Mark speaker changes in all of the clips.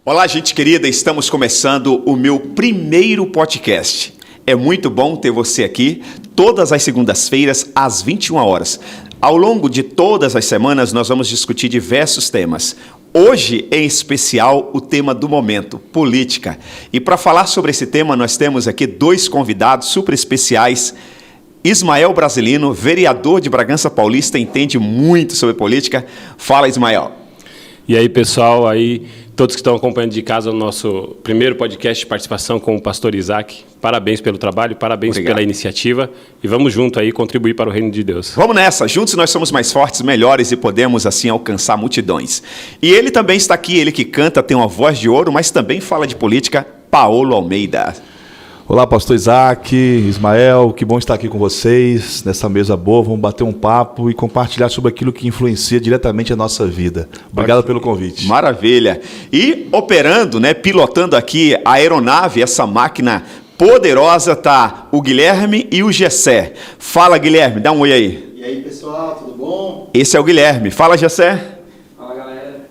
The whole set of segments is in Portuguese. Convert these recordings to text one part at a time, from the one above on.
Speaker 1: Olá, gente querida, estamos começando o meu primeiro podcast. É muito bom ter você aqui todas as segundas-feiras às 21 horas. Ao longo de todas as semanas nós vamos discutir diversos temas. Hoje, em especial, o tema do momento, política. E para falar sobre esse tema, nós temos aqui dois convidados super especiais. Ismael Brasilino, vereador de Bragança Paulista, entende muito sobre política. Fala, Ismael.
Speaker 2: E aí, pessoal, todos que estão acompanhando de casa o nosso primeiro podcast de participação com o pastor Isaac. Parabéns pelo trabalho, parabéns Obrigado. Pela iniciativa e vamos junto aí contribuir para o reino de Deus.
Speaker 1: Vamos nessa, juntos nós somos mais fortes, melhores e podemos assim alcançar multidões. E ele também está aqui, ele que canta, tem uma voz de ouro, mas também fala de política, Paulo Almeida.
Speaker 3: Olá, pastor Isaac, Ismael, que bom estar aqui com vocês, nessa mesa boa, vamos bater um papo e compartilhar sobre aquilo que influencia diretamente a nossa vida. Obrigado pelo convite.
Speaker 1: Maravilha. E operando, pilotando aqui a aeronave, essa máquina poderosa, tá o Guilherme e o Gessé. Fala, Guilherme, dá um oi aí.
Speaker 4: E aí, pessoal, tudo bom?
Speaker 1: Esse é o Guilherme. Fala, Gessé.
Speaker 4: Fala, galera.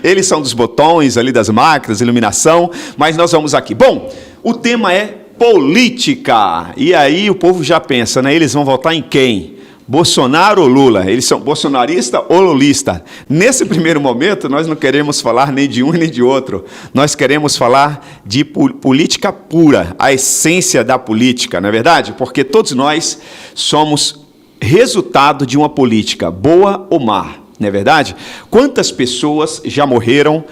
Speaker 1: Eles são dos botões ali, das máquinas, iluminação, mas nós vamos aqui. Bom, o tema é política. E aí o povo já pensa, Eles vão votar em quem? Bolsonaro ou Lula? Eles são bolsonarista ou lulista? Nesse primeiro momento, nós não queremos falar nem de um nem de outro. Nós queremos falar de política pura, a essência da política, não é verdade? Porque todos nós somos resultado de uma política, boa ou má, não é verdade? Quantas pessoas já morreram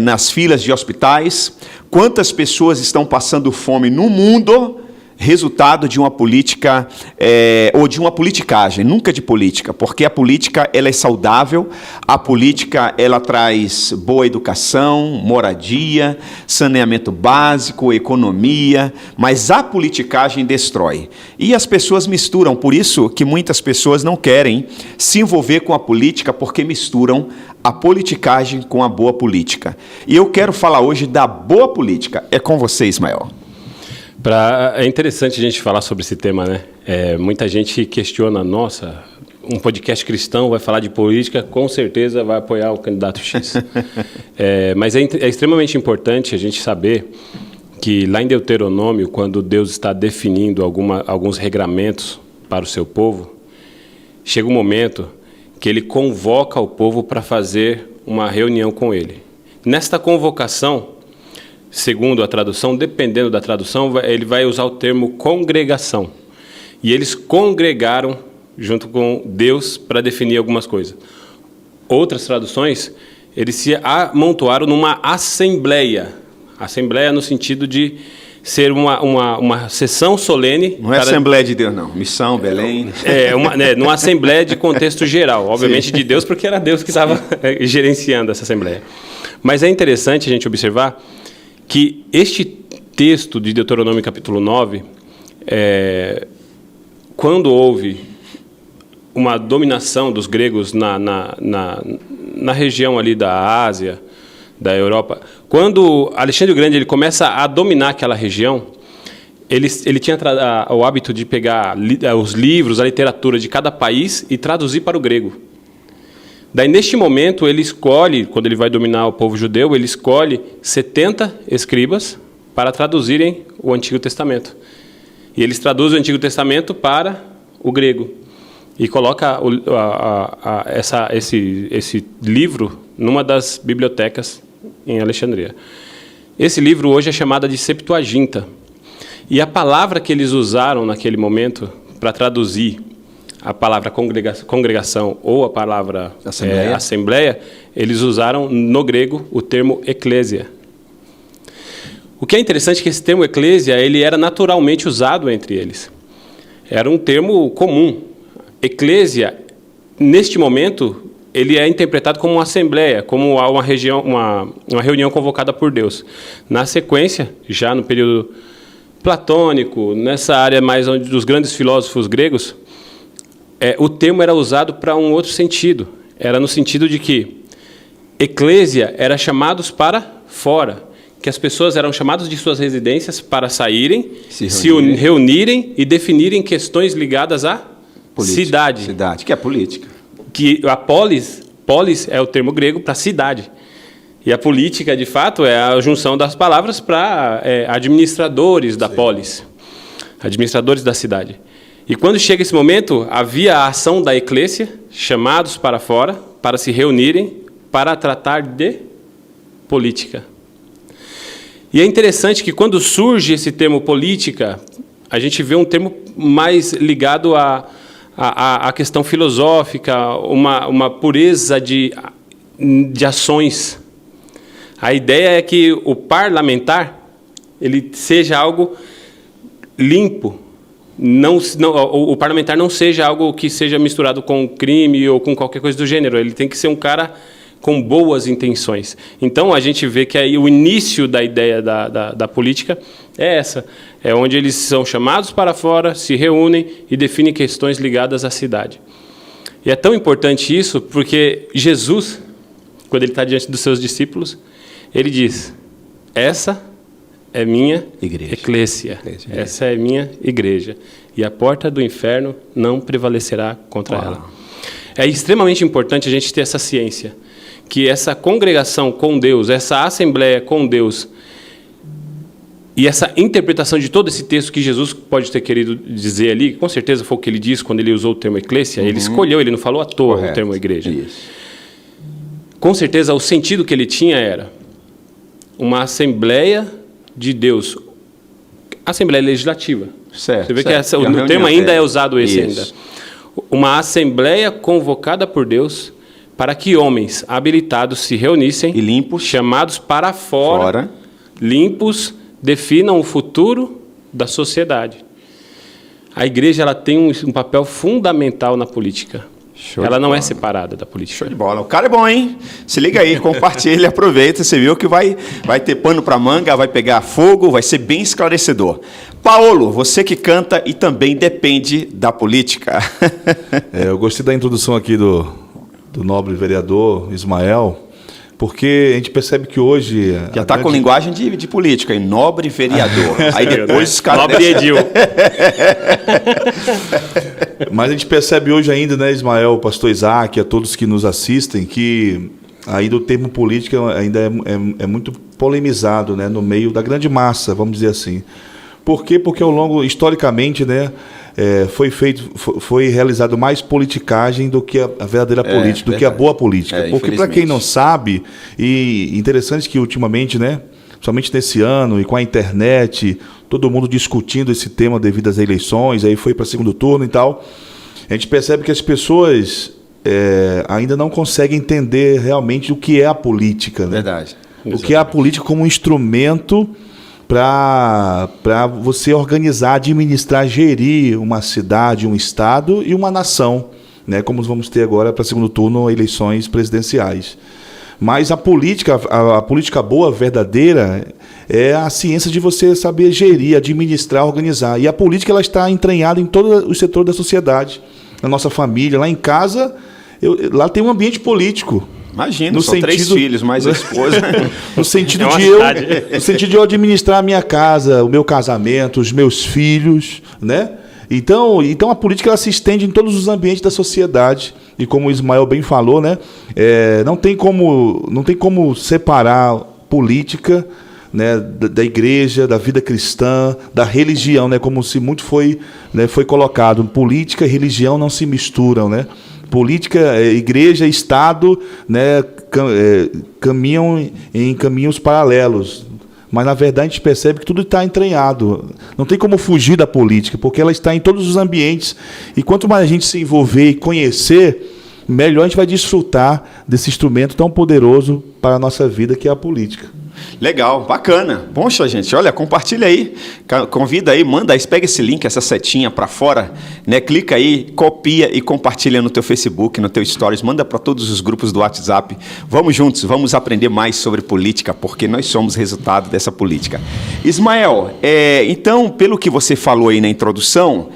Speaker 1: nas filas de hospitais? Quantas pessoas estão passando fome no mundo, resultado de uma política ou de uma politicagem, nunca de política, porque a política ela é saudável, a política ela traz boa educação, moradia, saneamento básico, economia, mas a politicagem destrói. E as pessoas misturam, por isso que muitas pessoas não querem se envolver com a política, porque misturam a politicagem com a boa política. E eu quero falar hoje da boa política. É com você, Ismael.
Speaker 2: É interessante a gente falar sobre esse tema, muita gente questiona, nossa, um podcast cristão vai falar de política, com certeza vai apoiar o candidato X. Mas é extremamente importante a gente saber que lá em Deuteronômio, quando Deus está definindo alguns regramentos para o seu povo, chega um momento que ele convoca o povo para fazer uma reunião com ele. Nesta convocação, segundo a tradução, dependendo da tradução, ele vai usar o termo congregação. E eles congregaram junto com Deus para definir algumas coisas. Outras traduções, eles se amontoaram numa assembleia. Assembleia no sentido de ser uma sessão solene.
Speaker 1: Não é Assembleia de Deus, não. Missão, Belém.
Speaker 2: Numa assembleia de contexto geral. Obviamente Sim. De Deus, porque era Deus que estava gerenciando essa assembleia. Mas é interessante a gente observar que este texto de Deuteronômio capítulo 9, quando houve uma dominação dos gregos na região ali da Ásia, da Europa, quando Alexandre o Grande ele começa a dominar aquela região, ele tinha o hábito de pegar os livros, a literatura de cada país e traduzir para o grego. Daí, neste momento, ele escolhe, quando ele vai dominar o povo judeu, ele escolhe 70 escribas para traduzirem o Antigo Testamento. E eles traduzem o Antigo Testamento para o grego. E coloca esse livro numa das bibliotecas em Alexandria. Esse livro hoje é chamado de Septuaginta. E a palavra que eles usaram naquele momento para traduzir a palavra congregação ou a palavra assembleia, eles usaram no grego o termo eclésia. O que é interessante é que esse termo eclésia ele era naturalmente usado entre eles. Era um termo comum. Eclésia, neste momento, ele é interpretado como uma assembleia, como uma reunião convocada por Deus. Na sequência, já no período platônico, nessa área mais dos grandes filósofos gregos, o termo era usado para um outro sentido. Era no sentido de que eclésia era chamados para fora, que as pessoas eram chamadas de suas residências para saírem, se reunirem e definirem questões ligadas à cidade.
Speaker 1: Cidade, que é política.
Speaker 2: Que a polis é o termo grego para cidade. E a política, de fato, é a junção das palavras para administradores da polis, administradores da cidade. E quando chega esse momento, havia a ação da eclésia, chamados para fora, para se reunirem, para tratar de política. E é interessante que quando surge esse termo política, a gente vê um termo mais ligado à questão filosófica, uma pureza de ações. A ideia é que o parlamentar ele seja algo limpo, o parlamentar não seja algo que seja misturado com crime ou com qualquer coisa do gênero. Ele tem que ser um cara com boas intenções. Então, a gente vê que aí o início da ideia da política é essa. É onde eles são chamados para fora, se reúnem e definem questões ligadas à cidade. E é tão importante isso porque Jesus, quando ele está diante dos seus discípulos, ele diz, essa é minha eclésia, essa é minha igreja, e a porta do inferno não prevalecerá contra ela. É extremamente importante a gente ter essa ciência, que essa congregação com Deus, essa assembleia com Deus, e essa interpretação de todo esse texto que Jesus pode ter querido dizer ali, com certeza foi o que ele disse quando ele usou o termo eclésia, ele escolheu, ele não falou à toa o termo igreja. Isso. Com certeza o sentido que ele tinha era uma assembleia de Deus, assembleia legislativa.
Speaker 1: Certo,
Speaker 2: você vê que o termo ainda é usado esse ainda. Uma assembleia convocada por Deus para que homens habilitados se reunissem
Speaker 1: e limpos,
Speaker 2: chamados para fora, limpos, definam o futuro da sociedade. A igreja ela tem um papel fundamental na política. Ela não é separada da política.
Speaker 1: Show de bola. O cara é bom, hein? Se liga aí, compartilha, aproveita. Você viu que vai ter pano para manga, vai pegar fogo, vai ser bem esclarecedor. Paulo, você que canta e também depende da política.
Speaker 3: Eu gostei da introdução aqui do nobre vereador Ismael, porque a gente percebe que hoje...
Speaker 1: Já está com linguagem de política, hein? Nobre vereador. Aí depois os caras...
Speaker 2: Nobre Edil.
Speaker 3: Mas a gente percebe hoje ainda, né, Ismael, pastor Isaac, a todos que nos assistem, que ainda o termo política ainda é muito polemizado, né, no meio da grande massa, vamos dizer assim. Por quê? Porque ao longo, historicamente, né, foi realizado mais politicagem do que a verdadeira política, do que a boa política. Porque, para quem não sabe, e interessante que ultimamente, né, somente nesse ano e com a internet, todo mundo discutindo esse tema devido às eleições, aí foi para segundo turno e tal, a gente percebe que as pessoas ainda não conseguem entender realmente o que é a política. Né?
Speaker 1: Verdade.
Speaker 3: O que é a política como um instrumento para você organizar, administrar, gerir uma cidade, um estado e uma nação, né? Como vamos ter agora para segundo turno eleições presidenciais. Mas a política boa, verdadeira, é a ciência de você saber gerir, administrar, organizar. E a política ela está entranhada em todo o setor da sociedade, na nossa família, lá em casa, lá tem um ambiente político.
Speaker 1: Imagina, são 3 filhos, mais a esposa.
Speaker 3: No sentido de eu administrar a minha casa, o meu casamento, os meus filhos, né? Então a política ela se estende em todos os ambientes da sociedade. E como o Ismael bem falou, né? Não tem como separar política, né, da igreja, da vida cristã, da religião, né? Como se muito foi colocado. Política e religião não se misturam, né? Política, igreja e Estado, né, caminham em caminhos paralelos. Mas, na verdade, a gente percebe que tudo está entranhado. Não tem como fugir da política, porque ela está em todos os ambientes. E quanto mais a gente se envolver e conhecer, melhor a gente vai desfrutar desse instrumento tão poderoso para a nossa vida, que é a política.
Speaker 1: Legal, bacana. Poxa, gente, olha, compartilha aí, convida aí, manda aí, pega esse link, essa setinha para fora, né? Clica aí, copia e compartilha no teu Facebook, no teu Stories, manda para todos os grupos do WhatsApp. Vamos juntos, vamos aprender mais sobre política, porque nós somos resultado dessa política. Ismael, então, pelo que você falou aí na introdução,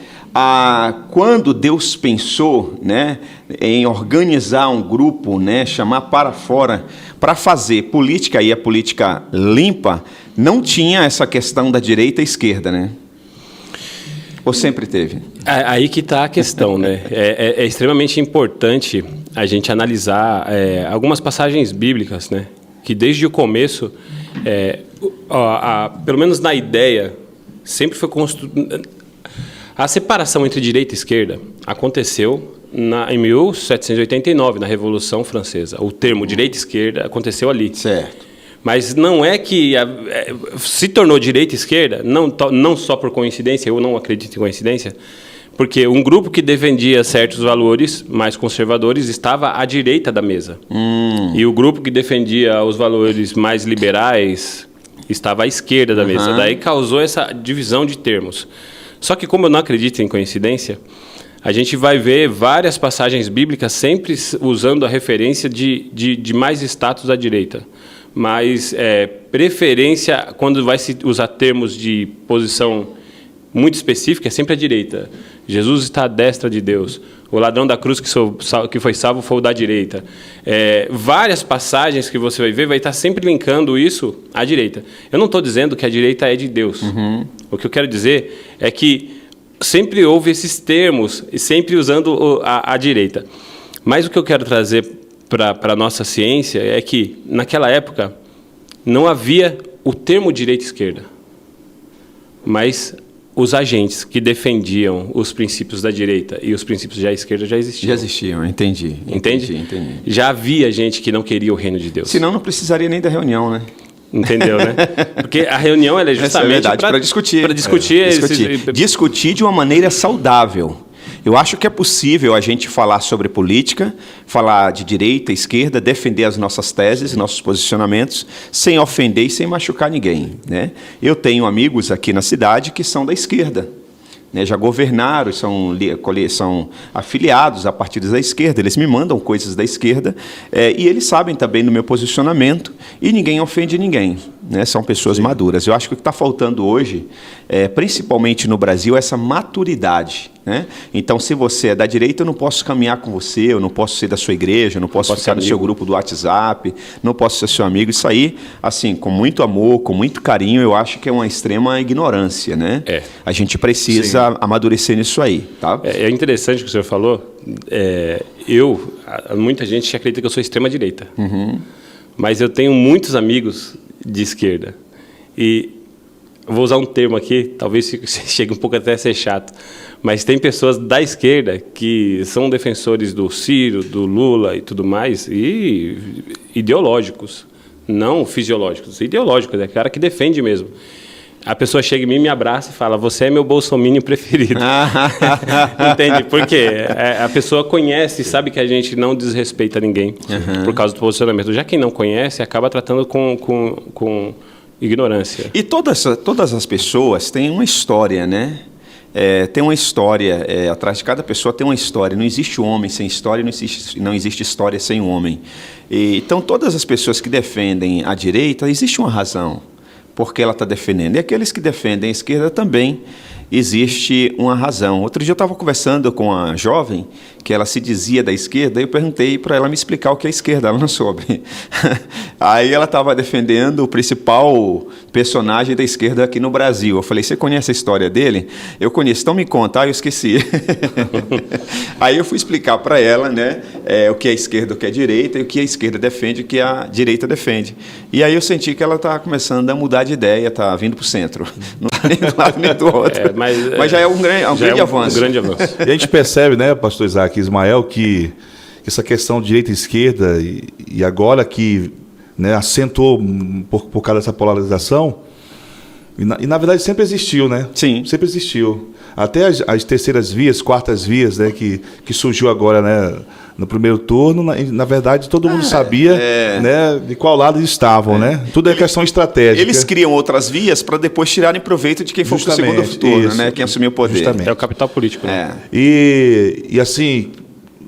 Speaker 1: quando Deus pensou, né, em organizar um grupo, né, chamar para fora, para fazer política, e a política limpa, não tinha essa questão da direita e esquerda, né? Ou sempre teve?
Speaker 2: Aí que está a questão, né? É extremamente importante a gente analisar algumas passagens bíblicas, né, que desde o começo, pelo menos na ideia, sempre foi construída. A separação entre direita e esquerda aconteceu em 1789, na Revolução Francesa. O termo direita e esquerda aconteceu ali.
Speaker 1: Certo.
Speaker 2: Mas não é que se tornou direita e esquerda, não só por coincidência, eu não acredito em coincidência, porque um grupo que defendia certos valores mais conservadores estava à direita da mesa. E o grupo que defendia os valores mais liberais estava à esquerda da mesa. Daí causou essa divisão de termos. Só que, como eu não acredito em coincidência, a gente vai ver várias passagens bíblicas sempre usando a referência de mais status à direita. Mas preferência, quando vai se usar termos de posição muito específica, é sempre à direita. Jesus está à destra de Deus. O ladrão da cruz que foi salvo foi o da direita. Várias passagens que você vai ver vai estar sempre linkando isso à direita. Eu não estou dizendo que a direita é de Deus. O que eu quero dizer é que sempre houve esses termos, sempre usando a direita. Mas o que eu quero trazer para a nossa ciência é que, naquela época, não havia o termo direita e esquerda. Mas os agentes que defendiam os princípios da direita e os princípios da esquerda já existiam.
Speaker 1: Já existiam, entendi.
Speaker 2: Entende?
Speaker 1: Entendi.
Speaker 2: Já havia gente que não queria o reino de Deus.
Speaker 1: Senão não precisaria nem da reunião, né?
Speaker 2: Entendeu, né? Porque a reunião ela é justamente
Speaker 1: para discutir.
Speaker 2: Para discutir.
Speaker 1: Discutir de uma maneira saudável. Eu acho que é possível a gente falar sobre política, falar de direita, esquerda, defender as nossas teses, nossos posicionamentos, sem ofender e sem machucar ninguém, né? Eu tenho amigos aqui na cidade que são da esquerda, né? Já governaram, são afiliados a partidos da esquerda, eles me mandam coisas da esquerda, e eles sabem também do meu posicionamento, e ninguém ofende ninguém, né? São pessoas maduras. Eu acho que o que está faltando hoje, principalmente no Brasil, é essa maturidade, né? Então, se você é da direita, eu não posso caminhar com você, eu não posso ser da sua igreja, eu não posso ficar no seu grupo do WhatsApp, não posso ser seu amigo. Isso aí, assim, com muito amor, com muito carinho, eu acho que é uma extrema ignorância, né? A gente precisa amadurecer nisso aí, tá?
Speaker 2: É interessante o que o senhor falou. Muita gente acredita que eu sou extrema-direita. Mas eu tenho muitos amigos de esquerda. E eu vou usar um termo aqui, talvez chegue um pouco até a ser chato, mas tem pessoas da esquerda que são defensores do Ciro, do Lula e tudo mais, e ideológicos, não fisiológicos, ideológicos, é cara que defende mesmo. A pessoa chega em mim, me abraça e fala: você é meu bolsominion preferido. Entende? Porque a pessoa conhece e sabe que a gente não desrespeita ninguém por causa do posicionamento. Já quem não conhece acaba tratando com ignorância.
Speaker 1: E todas as pessoas têm uma história, né? Tem uma história, atrás de cada pessoa tem uma história. Não existe homem sem história, não existe história sem homem. Então, todas as pessoas que defendem a direita, existe uma razão porque ela está defendendo. E aqueles que defendem a esquerda também existe uma razão. Outro dia eu estava conversando com uma jovem que ela se dizia da esquerda, e eu perguntei para ela me explicar o que é esquerda, ela não soube. Aí ela estava defendendo o principal personagem da esquerda aqui no Brasil. Eu falei: você conhece a história dele? Eu conheço, então me conta. Eu esqueci. Aí eu fui explicar para ela, né, o que é esquerda, o que é direita, e o que a esquerda defende, o que a direita defende. E aí eu senti que ela está começando a mudar de ideia, está vindo para o centro. Não está nem do lado nem do outro. Mas já é um grande avanço.
Speaker 2: Um grande avanço.
Speaker 3: E a gente percebe, né, pastor Isaac e Ismael, que essa questão de direita e esquerda, e agora que, né, acentuou por causa dessa polarização, e na verdade sempre existiu, né?
Speaker 1: Sim.
Speaker 3: Sempre existiu. Até as terceiras vias, quartas vias, né, que surgiu agora, né, no primeiro turno, na verdade todo mundo sabia, né, de qual lado eles estavam, né? Tudo é questão estratégica.
Speaker 1: Eles criam outras vias para depois tirarem proveito de quem for para o segundo turno, né? Quem assumiu o poder.
Speaker 3: Justamente.
Speaker 2: É o capital político, né?
Speaker 3: E assim,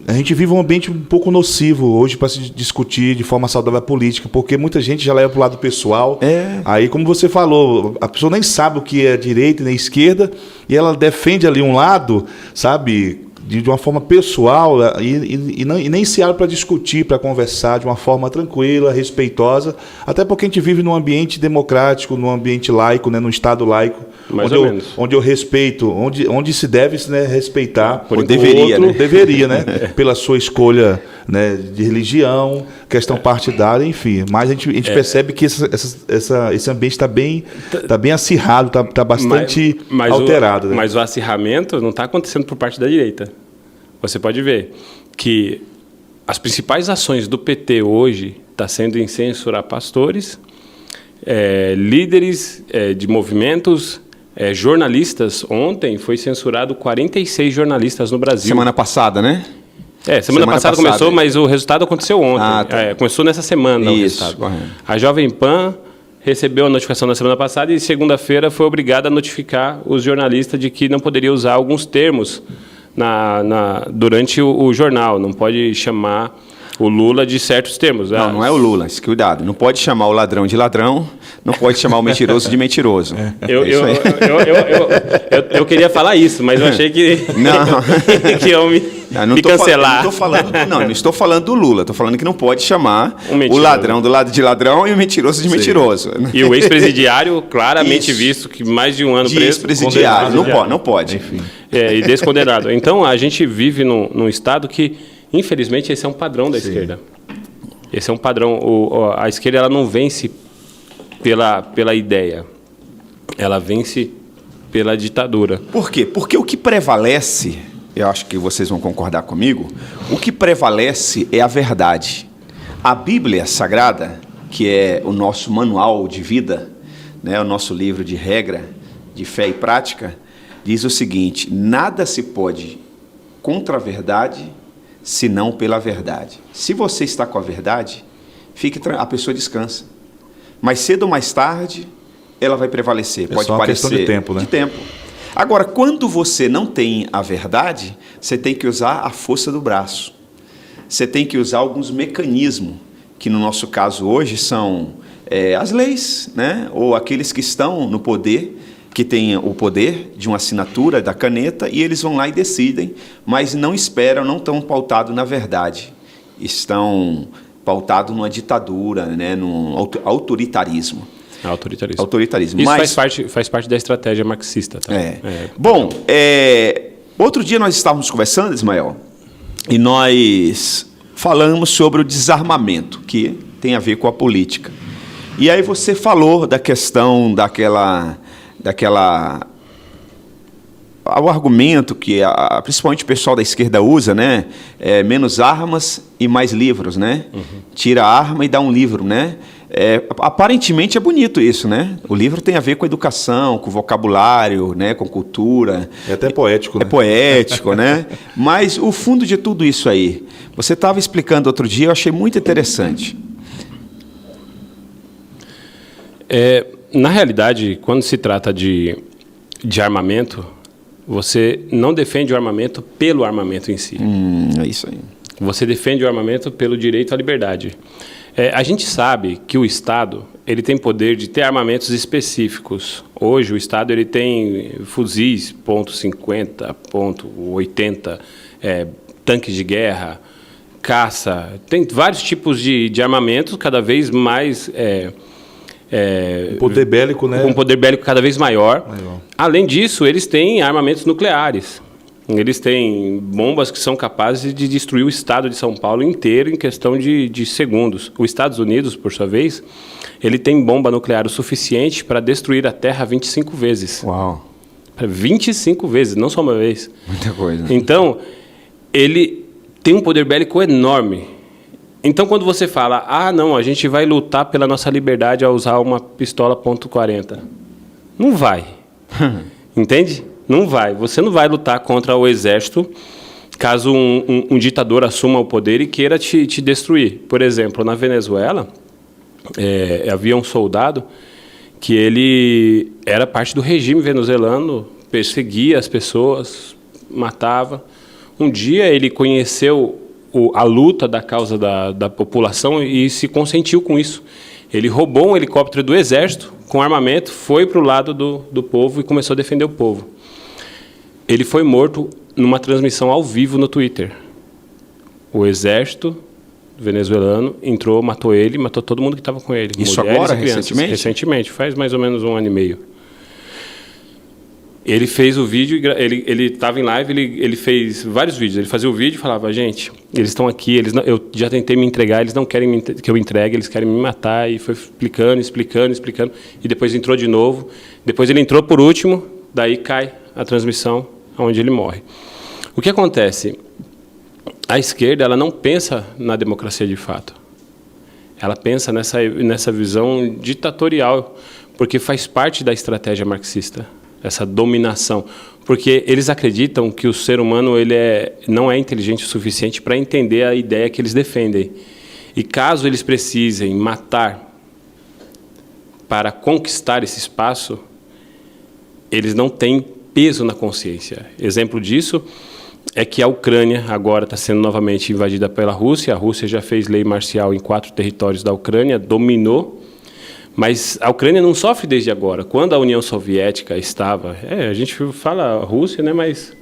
Speaker 3: a gente vive um ambiente um pouco nocivo hoje para se discutir de forma saudável a política, porque muita gente já leva para o lado pessoal. Aí, como você falou, a pessoa nem sabe o que é direita nem esquerda, e ela defende ali um lado, sabe, de uma forma pessoal e nem se abre para discutir, para conversar de uma forma tranquila, respeitosa, até porque a gente vive num ambiente democrático, num ambiente laico, né, num Estado laico, onde eu respeito, onde se deve, né, respeitar
Speaker 1: ou deveria,
Speaker 3: outro,
Speaker 1: né?
Speaker 3: deveria, né, pela sua escolha, né, de religião, questão partidária, enfim. Mas a gente percebe que esse ambiente está bem acirrado, está bastante alterado.
Speaker 2: Mas o acirramento não está acontecendo por parte da direita. Você pode ver que as principais ações do PT hoje estão sendo em censurar pastores, líderes de movimentos, jornalistas. Ontem foi censurado 46 jornalistas no Brasil.
Speaker 1: Semana passada, né?
Speaker 2: Semana passada começou, mas o resultado aconteceu ontem.
Speaker 1: Tá.
Speaker 2: Começou nessa semana.
Speaker 1: Isso,
Speaker 2: o resultado.
Speaker 1: correto.
Speaker 2: A Jovem Pan recebeu a notificação na semana passada e segunda-feira foi obrigada a notificar os jornalistas de que não poderia usar alguns termos durante o jornal. Não pode chamar o Lula de certos termos.
Speaker 1: Não é o Lula, cuidado. Não pode chamar o ladrão de ladrão, não pode chamar o mentiroso de mentiroso.
Speaker 2: Eu queria falar isso, mas eu achei que iam me cancelar.
Speaker 1: Não estou falando do Lula, estou falando que não pode chamar o ladrão do lado de ladrão e o mentiroso de mentiroso.
Speaker 2: E o ex-presidiário, claramente visto, que mais de um ano preso.
Speaker 1: Ex-presidiário, não pode.
Speaker 3: Enfim.
Speaker 2: E descondenado. Então, a gente vive num estado que, infelizmente, esse é um padrão da esquerda. Esse é um padrão. A esquerda ela não vence pela ideia. Ela vence pela ditadura.
Speaker 1: Por quê? Porque o que prevalece, eu acho que vocês vão concordar comigo, o que prevalece é a verdade. A Bíblia Sagrada, que é o nosso manual de vida, né, o nosso livro de regra, de fé e prática, diz o seguinte: nada se pode contra a verdade, senão pela verdade. Se você está com a verdade, a pessoa descansa. Mais cedo ou mais tarde, ela vai prevalecer. Pode
Speaker 3: só uma
Speaker 1: parecer
Speaker 3: questão de tempo, né?
Speaker 1: De tempo. Agora, quando você não tem a verdade, você tem que usar a força do braço. Você tem que usar alguns mecanismos, que no nosso caso hoje são as leis, né? Ou aqueles que estão no poder, que têm o poder de uma assinatura da caneta, e eles vão lá e decidem, mas não esperam, não estão pautados na verdade. Estão pautados numa ditadura, né? Num autoritarismo. Autoritarismo.
Speaker 2: Isso
Speaker 1: mas
Speaker 2: faz parte da estratégia marxista. Tá?
Speaker 1: Bom, outro dia nós estávamos conversando, Ismael, e nós falamos sobre o desarmamento, que tem a ver com a política. E aí você falou da questão o argumento que principalmente o pessoal da esquerda usa, né? Menos armas e mais livros, né? Uhum. Tira a arma e dá um livro, né? Aparentemente é bonito isso, né? O livro tem a ver com educação, com vocabulário, né? Com cultura.
Speaker 3: É até poético, né?
Speaker 1: É poético, né? Mas o fundo de tudo isso aí, você estava explicando outro dia, eu achei muito interessante.
Speaker 2: Na realidade, quando se trata de armamento, você não defende o armamento pelo armamento em si.
Speaker 1: É isso aí.
Speaker 2: Você defende o armamento pelo direito à liberdade. A gente sabe que o Estado ele tem poder de ter armamentos específicos. Hoje, o Estado ele tem fuzis .50, .80, tanques de guerra, caça. Tem vários tipos de armamentos, cada vez mais...
Speaker 3: um poder bélico, né?
Speaker 2: Um poder bélico cada vez maior. Além disso, eles têm armamentos nucleares. Eles têm bombas que são capazes de destruir o estado de São Paulo inteiro em questão de segundos. Os Estados Unidos, por sua vez, ele tem bomba nuclear o suficiente para destruir a Terra 25 vezes.
Speaker 1: Uau!
Speaker 2: 25 vezes, não só uma vez.
Speaker 1: Muita coisa.
Speaker 2: Então, ele tem um poder bélico enorme. Então, quando você fala, não, a gente vai lutar pela nossa liberdade ao usar uma pistola .40, não vai. Entende? Não vai. Você não vai lutar contra o exército caso um ditador assuma o poder e queira te destruir. Por exemplo, na Venezuela, havia um soldado que ele era parte do regime venezuelano, perseguia as pessoas, matava. Um dia ele conheceu a luta da causa da população e se consentiu com isso. Ele roubou um helicóptero do exército com armamento, foi para o lado do povo e começou a defender o povo. Ele foi morto numa transmissão ao vivo no Twitter. O exército venezuelano entrou, matou ele, matou todo mundo que estava com ele.
Speaker 1: Isso
Speaker 2: mulheres
Speaker 1: agora,
Speaker 2: e crianças.
Speaker 1: recentemente?
Speaker 2: Faz mais ou menos 1 ano e meio. Ele fez o vídeo, ele estava em live, ele fez vários vídeos. Ele fazia o vídeo e falava, gente, eles estão aqui, eu já tentei me entregar, eles não querem que eu entregue, eles querem me matar. E foi explicando. E depois entrou de novo. Depois ele entrou por último, daí cai a transmissão, onde ele morre. O que acontece? A esquerda, ela não pensa na democracia de fato. Ela pensa nessa visão ditatorial, porque faz parte da estratégia marxista. Essa dominação, porque eles acreditam que o ser humano não é inteligente o suficiente para entender a ideia que eles defendem. E caso eles precisem matar para conquistar esse espaço, eles não têm peso na consciência. Exemplo disso é que a Ucrânia agora está sendo novamente invadida pela Rússia. A Rússia já fez lei marcial em 4 territórios da Ucrânia, dominou. Mas a Ucrânia não sofre desde agora. Quando a União Soviética estava... a gente fala Rússia, né, mas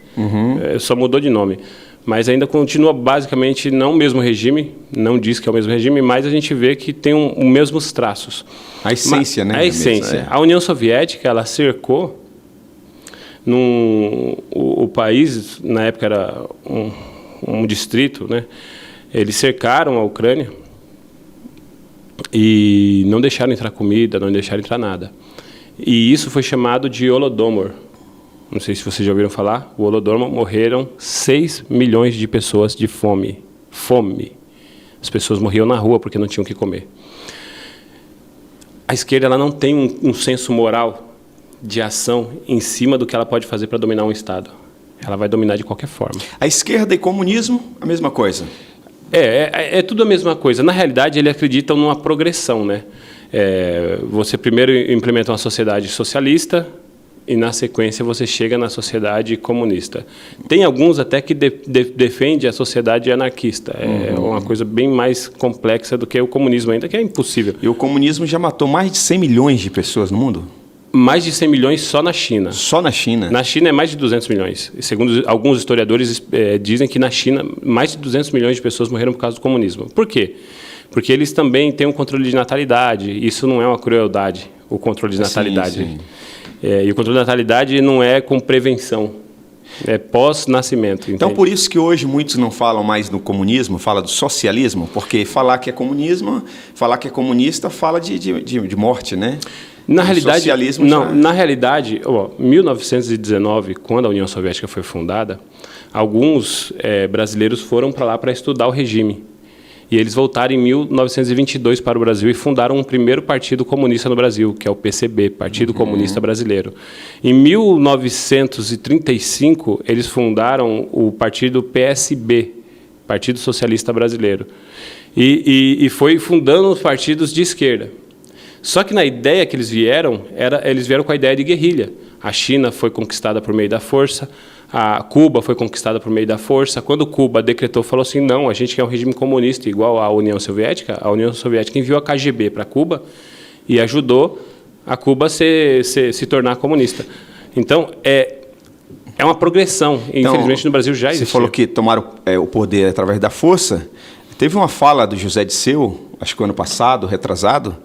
Speaker 2: só mudou de nome. Mas ainda continua basicamente não o mesmo regime, não diz que é o mesmo regime, mas a gente vê que tem os mesmos traços.
Speaker 1: A essência, né?
Speaker 2: A essência. A União Soviética, ela cercou o país, na época era um distrito, né? Eles cercaram a Ucrânia, e não deixaram entrar comida, não deixaram entrar nada. E isso foi chamado de Holodomor. Não sei se vocês já ouviram falar. O Holodomor, morreram 6 milhões de pessoas de fome. Fome. As pessoas morriam na rua porque não tinham o que comer. A esquerda, ela não tem um senso moral de ação em cima do que ela pode fazer para dominar um Estado. Ela vai dominar de qualquer forma.
Speaker 1: A esquerda e comunismo, a mesma coisa.
Speaker 2: É tudo a mesma coisa. Na realidade, eles acreditam numa progressão, né? Você primeiro implementa uma sociedade socialista e, na sequência, você chega na sociedade comunista. Tem alguns até que defendem a sociedade anarquista. É uma coisa bem mais complexa do que o comunismo ainda, que é impossível.
Speaker 1: E o comunismo já matou mais de 100 milhões de pessoas no mundo?
Speaker 2: Mais de 100 milhões só na China.
Speaker 1: Só na China?
Speaker 2: Na China é mais de 200 milhões. Segundo alguns historiadores, dizem que na China mais de 200 milhões de pessoas morreram por causa do comunismo. Por quê? Porque eles também têm um controle de natalidade. Isso não é uma crueldade, o controle de natalidade.
Speaker 1: Sim.
Speaker 2: E o controle de natalidade não é com prevenção. É pós-nascimento.
Speaker 1: Então,
Speaker 2: entende?
Speaker 1: por isso que hoje muitos não falam mais no comunismo, falam do socialismo, porque falar que é comunismo, falar que é comunista, fala de morte, né?
Speaker 2: Na realidade,
Speaker 1: socialismo
Speaker 2: não.
Speaker 1: já...
Speaker 2: Na realidade, 1919, quando a União Soviética foi fundada, alguns brasileiros foram para lá para estudar o regime. E eles voltaram em 1922 para o Brasil e fundaram um primeiro partido comunista no Brasil, que é o PCB, Partido Comunista Brasileiro. Em 1935, eles fundaram o partido PSB, Partido Socialista Brasileiro. E foi fundando os partidos de esquerda. Só que na ideia que eles vieram com a ideia de guerrilha. A China foi conquistada por meio da força, a Cuba foi conquistada por meio da força. Quando Cuba decretou, falou assim, não, a gente quer um regime comunista igual à União Soviética, a União Soviética enviou a KGB para Cuba e ajudou a Cuba a se tornar comunista. Então, é uma progressão.
Speaker 1: Então,
Speaker 2: infelizmente, no Brasil já existe.
Speaker 1: Você falou que tomaram o poder através da força. Teve uma fala do José Disseu, acho que o ano passado, retrasado,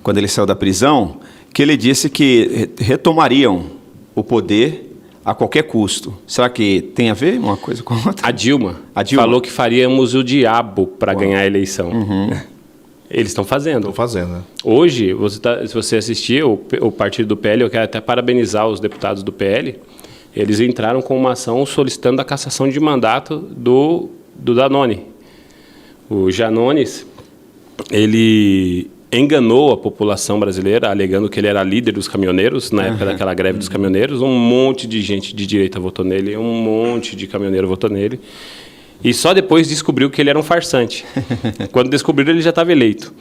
Speaker 1: quando ele saiu da prisão, que ele disse que retomariam o poder a qualquer custo. Será que tem a ver uma coisa com a outra?
Speaker 2: A Dilma falou que faríamos o diabo para ganhar a eleição. Eles estão fazendo.
Speaker 3: Estão fazendo, né?
Speaker 2: Hoje, se você assistir o partido do PL, eu quero até parabenizar os deputados do PL, eles entraram com uma ação solicitando a cassação de mandato do Danone. O Janones, ele enganou a população brasileira, alegando que ele era líder dos caminhoneiros, na época daquela greve dos caminhoneiros. Um monte de gente de direita votou nele, um monte de caminhoneiro votou nele. E só depois descobriu que ele era um farsante. Quando descobriram, ele já estava eleito.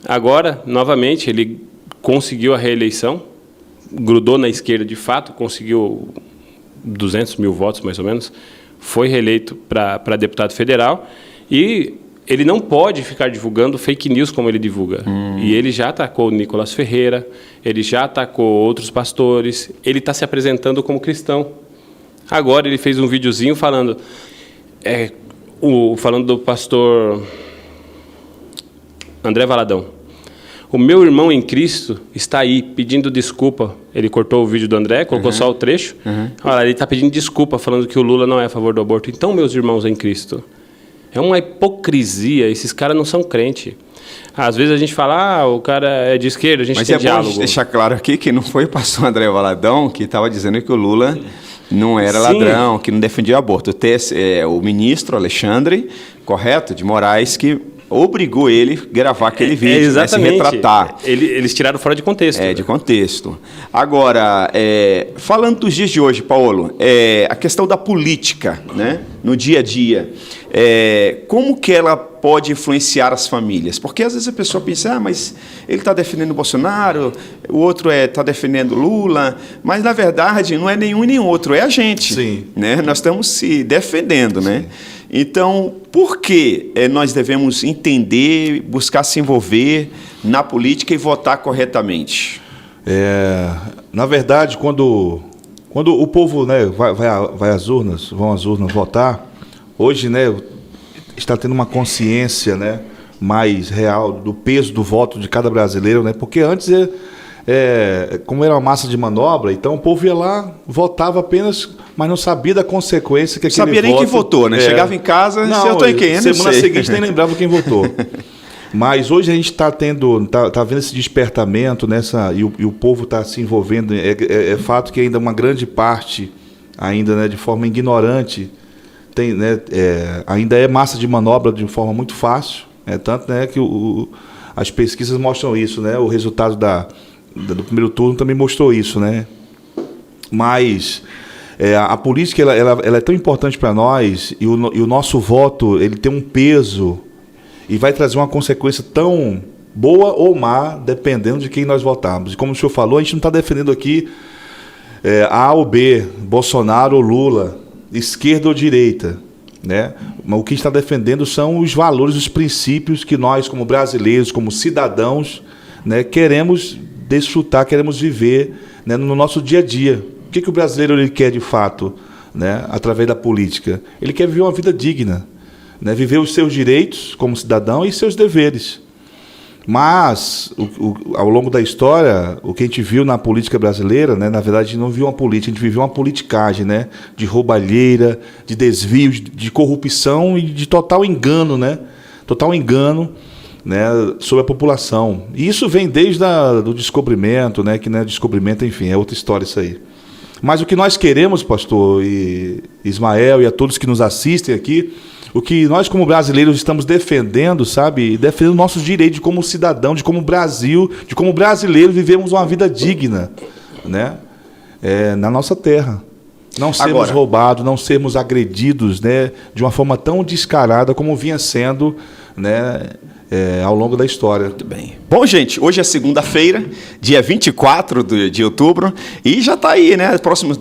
Speaker 2: Agora, novamente, ele conseguiu a reeleição, grudou na esquerda de fato, conseguiu 200 mil votos, mais ou menos, foi reeleito para deputado federal e ele não pode ficar divulgando fake news como ele divulga. E ele já atacou o Nicolas Ferreira, ele já atacou outros pastores, ele está se apresentando como cristão. Agora ele fez um videozinho falando, falando do pastor André Valadão. O meu irmão em Cristo está aí pedindo desculpa. Ele cortou o vídeo do André, colocou só o trecho. Olha, ele está pedindo desculpa, falando que o Lula não é a favor do aborto. Então, meus irmãos em Cristo, é uma hipocrisia. Esses caras não são crentes. Às vezes a gente fala, o cara é de esquerda, a gente tem diálogo.
Speaker 1: Mas é bom deixar claro aqui que não foi o pastor André Valadão que estava dizendo que o Lula não era ladrão, que não defendia o aborto. O ministro Alexandre, correto, de Moraes, que obrigou ele a gravar aquele vídeo,
Speaker 2: exatamente.
Speaker 1: Se retratar.
Speaker 2: Eles tiraram fora de contexto.
Speaker 1: De contexto. Agora, falando dos dias de hoje, Paulo, a questão da política, né, no dia a dia, como que ela pode influenciar as famílias? Porque às vezes a pessoa pensa, mas ele está defendendo o Bolsonaro, o outro está defendendo Lula, mas na verdade não é nenhum e nem outro, é a gente.
Speaker 3: Sim.
Speaker 1: Né? Nós estamos se defendendo, né? Então, por que nós devemos entender, buscar se envolver na política e votar corretamente?
Speaker 3: Na verdade, quando o povo, né, vão às urnas votar, hoje, né, está tendo uma consciência, né, mais real do peso do voto de cada brasileiro, né? Porque antes como era uma massa de manobra, então o povo ia lá, votava apenas, mas não sabia da consequência que aquele voto...
Speaker 1: Sabia nem quem votou, né? Chegava em casa, se eu estou em quem?
Speaker 3: Semana seguinte nem lembrava quem votou. Mas hoje a gente está vendo esse despertamento, e o povo está se envolvendo. É fato que ainda uma grande parte, ainda, né, de forma ignorante, ainda é massa de manobra de forma muito fácil. Tanto, né, que as pesquisas mostram isso, né? O resultado do primeiro turno também mostrou isso, né? Mas a política ela é tão importante para nós, e o nosso voto ele tem um peso e vai trazer uma consequência tão boa ou má, dependendo de quem nós votarmos. E como o senhor falou, a gente não está defendendo aqui A ou B, Bolsonaro ou Lula, esquerda ou direita, né? Mas o que está defendendo são os valores, os princípios que nós, como brasileiros, como cidadãos, né, queremos desfrutar, queremos viver, né, no nosso dia a dia. O que o brasileiro ele quer de fato, né, através da política? Ele quer viver uma vida digna, né, viver os seus direitos como cidadão e seus deveres. Mas, ao longo da história, o que a gente viu na política brasileira, né, na verdade, a gente não viu uma política, a gente viveu uma politicagem, né, de roubalheira, de desvio, de corrupção e de total engano, né, sobre a população. E isso vem desde do descobrimento, né, que não é descobrimento, enfim, é outra história isso aí. Mas o que nós queremos, pastor e Ismael e a todos que nos assistem aqui, o que nós como brasileiros estamos defendendo, sabe? Defendendo nossos direitos como cidadão, de como Brasil, de como brasileiros vivemos uma vida digna, né? Na nossa terra. Não sermos roubados, não sermos agredidos, né, de uma forma tão descarada como vinha sendo, né, ao longo da história.
Speaker 1: Muito bem. Bom, gente, hoje é segunda-feira, dia 24 de outubro, e já está aí, né?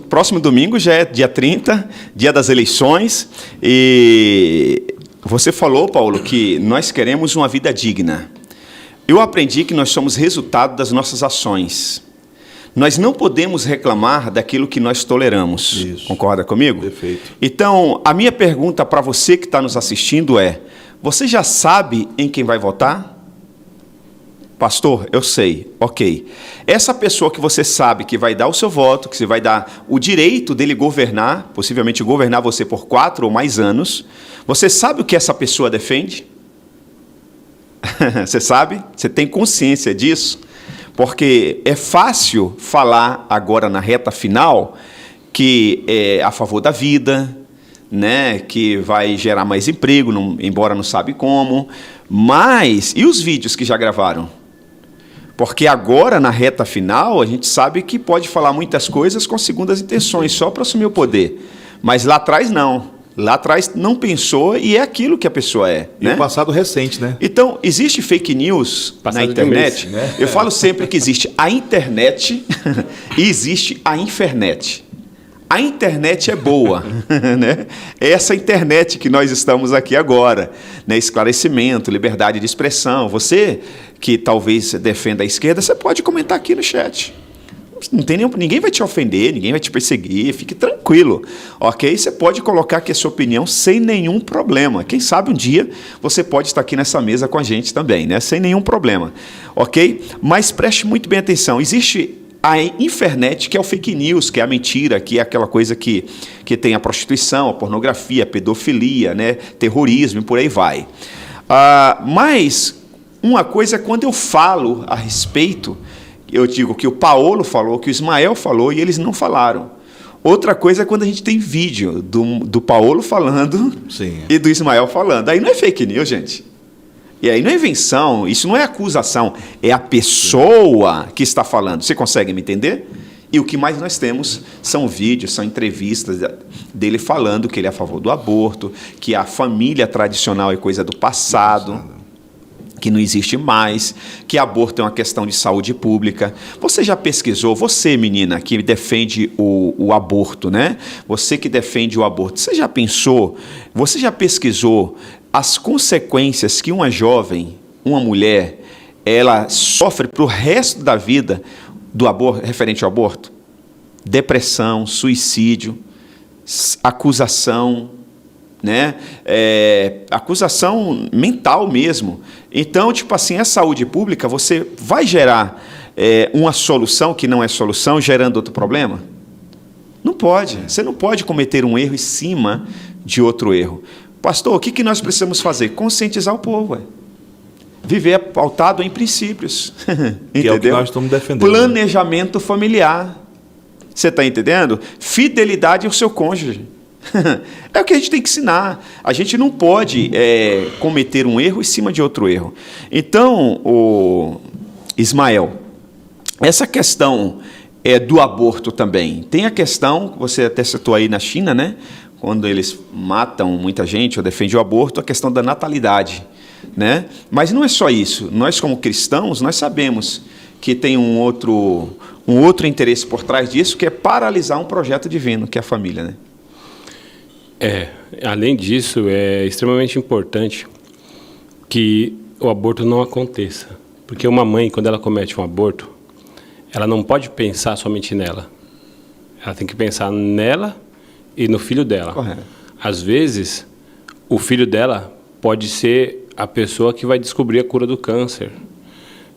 Speaker 1: Próximo domingo já é dia 30, dia das eleições, e você falou, Paulo, que nós queremos uma vida digna. Eu aprendi que nós somos resultado das nossas ações. Nós não podemos reclamar daquilo que nós toleramos.
Speaker 3: Isso.
Speaker 1: Concorda comigo?
Speaker 3: Perfeito.
Speaker 1: Então, a minha pergunta para você que está nos assistindo é: você já sabe em quem vai votar? Pastor, eu sei. Ok. Essa pessoa que você sabe que vai dar o seu voto, que você vai dar o direito dele governar, possivelmente governar você por 4 ou mais anos, você sabe o que essa pessoa defende? Você sabe? Você tem consciência disso? Porque é fácil falar agora na reta final que é a favor da vida, né, que vai gerar mais emprego, embora não sabe como. Mas, e os vídeos que já gravaram? Porque agora, na reta final, a gente sabe que pode falar muitas coisas com segundas intenções, só para assumir o poder. Mas lá atrás, não. Lá atrás não pensou e é aquilo que a pessoa é.
Speaker 3: E
Speaker 1: né?
Speaker 3: o passado recente, né?
Speaker 1: Então, existe fake news na internet?
Speaker 3: Né?
Speaker 1: Eu falo sempre que existe a internet e existe a infernet. A internet é boa, né? É essa internet que nós estamos aqui agora, né? Esclarecimento, liberdade de expressão. Você que talvez defenda a esquerda, você pode comentar aqui no chat. ninguém vai te ofender, ninguém vai te perseguir, fique tranquilo, ok? Você pode colocar aqui a sua opinião sem nenhum problema. Quem sabe um dia você pode estar aqui nessa mesa com a gente também, né? Sem nenhum problema, ok? Mas preste muito bem atenção, existe a internet, que é o fake news, que é a mentira, que é aquela coisa que tem a prostituição, a pornografia, a pedofilia, né? Terrorismo e por aí vai. Mas uma coisa é quando eu falo a respeito, eu digo que o Paulo falou, que o Ismael falou, e eles não falaram. Outra coisa é quando a gente tem vídeo do Paulo falando e do Ismael falando. Aí não é fake news, gente. E aí não é invenção, isso não é acusação, é a pessoa que está falando. Você consegue me entender? E o que mais nós temos são vídeos, são entrevistas dele falando que ele é a favor do aborto, que a família tradicional é coisa do passado, que não existe mais, que aborto é uma questão de saúde pública. Você já pesquisou, você, menina, que defende o aborto, né? Você que defende o aborto, você já pensou, você já pesquisou as consequências que uma jovem, uma mulher, ela sofre para o resto da vida do aborto, referente ao aborto? Depressão, suicídio, acusação, né? Acusação mental mesmo. Então, tipo assim, a saúde pública, você vai gerar uma solução que não é solução, gerando outro problema? Não pode. Você não pode cometer um erro em cima de outro erro. Pastor, o que nós precisamos fazer? Conscientizar o povo. Viver pautado em princípios.
Speaker 3: Que é o que nós estamos defendendo.
Speaker 1: Planejamento familiar. Você está entendendo? Fidelidade ao seu cônjuge. É o que a gente tem que ensinar. A gente não pode cometer um erro em cima de outro erro. Então, Ismael, essa questão do aborto também. Tem a questão, você até citou aí na China, né? Quando eles matam muita gente ou defendem o aborto, a questão da natalidade, né? Mas não é só isso. Nós, como cristãos, nós sabemos que tem um outro interesse por trás disso, que é paralisar um projeto divino, que é a família, né?
Speaker 2: Além disso, é extremamente importante que o aborto não aconteça. Porque uma mãe, quando ela comete um aborto, ela não pode pensar somente nela. Ela tem que pensar nela e no filho dela.
Speaker 1: Correto.
Speaker 2: Às vezes, o filho dela pode ser a pessoa que vai descobrir a cura do câncer.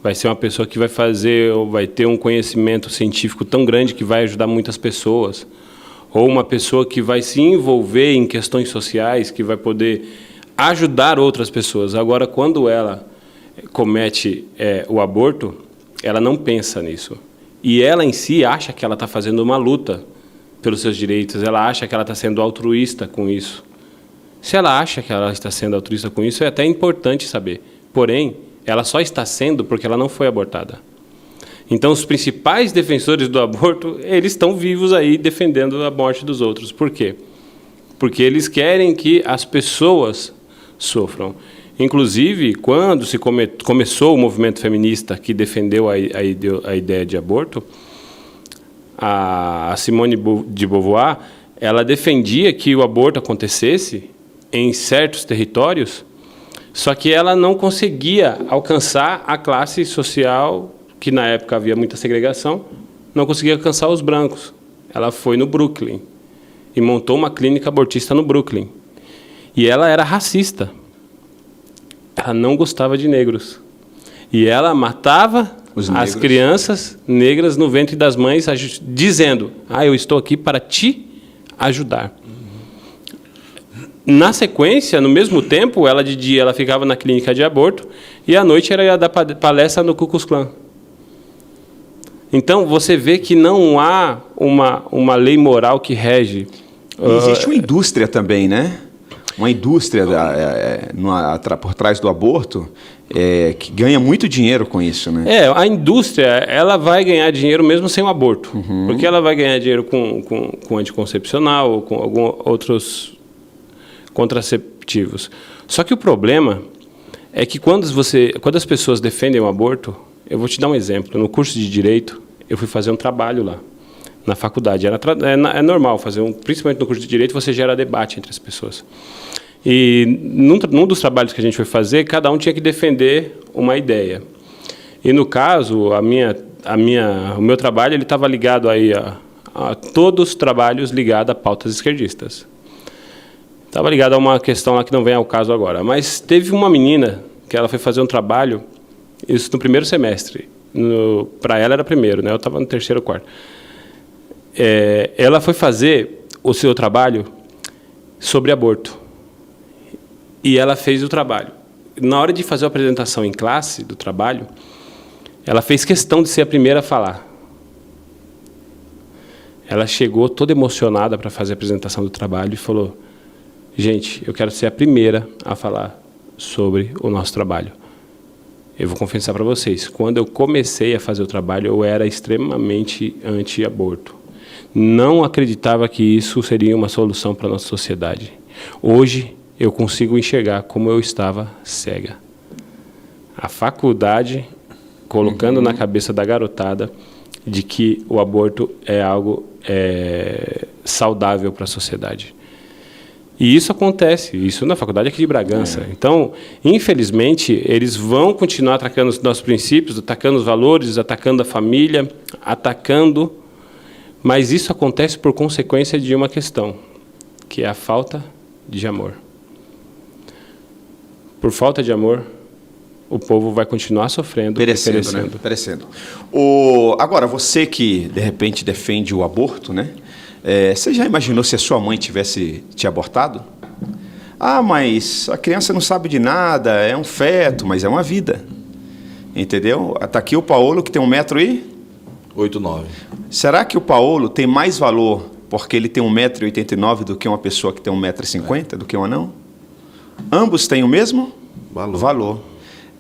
Speaker 2: Vai ser uma pessoa que vai ter um conhecimento científico tão grande que vai ajudar muitas pessoas. Ou uma pessoa que vai se envolver em questões sociais, que vai poder ajudar outras pessoas. Agora, quando ela comete o aborto, ela não pensa nisso. E ela em si acha que ela está fazendo uma luta pelos seus direitos, ela acha que ela está sendo altruísta com isso. Se ela acha que ela está sendo altruísta com isso, é até importante saber. Porém, ela só está sendo porque ela não foi abortada. Então, os principais defensores do aborto, eles estão vivos aí defendendo a morte dos outros. Por quê? Porque eles querem que as pessoas sofram. Inclusive, quando se começou o movimento feminista que defendeu a ideia de aborto, a Simone de Beauvoir, ela defendia que o aborto acontecesse em certos territórios, só que ela não conseguia alcançar a classe social, que na época havia muita segregação, não conseguia alcançar os brancos. Ela foi no Brooklyn e montou uma clínica abortista no Brooklyn. E ela era racista. Ela não gostava de negros. E ela matava as crianças negras no ventre das mães, dizendo: eu estou aqui para te ajudar. Na sequência, no mesmo tempo, ela de dia ela ficava na clínica de aborto e à noite ela ia dar palestra no Ku Klux Klan. Então, você vê que não há uma lei moral que rege.
Speaker 1: E existe uma indústria também, né? Uma indústria por trás do aborto que ganha muito dinheiro com isso, né?
Speaker 2: A indústria ela vai ganhar dinheiro mesmo sem o aborto. Porque ela vai ganhar dinheiro com anticoncepcional ou com alguns outros contraceptivos. Só que o problema é que quando as pessoas defendem o aborto, eu vou te dar um exemplo. No curso de Direito, eu fui fazer um trabalho lá, na faculdade. É normal fazer, principalmente no curso de Direito, você gera debate entre as pessoas. E num dos trabalhos que a gente foi fazer, cada um tinha que defender uma ideia. E no caso, a minha o meu trabalho ele estava ligado aí a todos os trabalhos ligados a pautas esquerdistas. Estava ligado a uma questão lá que não vem ao caso agora. Mas teve uma menina que ela foi fazer um trabalho, isso no primeiro semestre. Para ela era primeiro, né? Eu estava no terceiro ou quarto. Ela foi fazer o seu trabalho sobre aborto. E ela fez o trabalho. Na hora de fazer a apresentação em classe do trabalho, ela fez questão de ser a primeira a falar. Ela chegou toda emocionada para fazer a apresentação do trabalho e falou: gente, eu quero ser a primeira a falar sobre o nosso trabalho. Eu vou confessar para vocês, quando eu comecei a fazer o trabalho, eu era extremamente anti-aborto. Não acreditava que isso seria uma solução para a nossa sociedade. Hoje, eu consigo enxergar como eu estava cega. A faculdade colocando na cabeça da garotada de que o aborto é algo saudável para a sociedade. E isso acontece, isso na faculdade aqui de Bragança. Então, infelizmente, eles vão continuar atacando os nossos princípios, atacando os valores, atacando a família, mas isso acontece por consequência de uma questão, que é a falta de amor. Por falta de amor, o povo vai continuar sofrendo,
Speaker 1: perecendo. Né? Perecendo. Agora, você que, de repente, defende o aborto, né? Você já imaginou se a sua mãe tivesse te abortado? Ah, mas a criança não sabe de nada, é um feto, mas é uma vida. Entendeu? Está aqui o Paulo, que tem
Speaker 3: 1,89 m.
Speaker 1: Será que o Paulo tem mais valor porque ele tem 1,89 m do que uma pessoa que tem 1,50 m, do que um anão? Ambos têm o mesmo valor.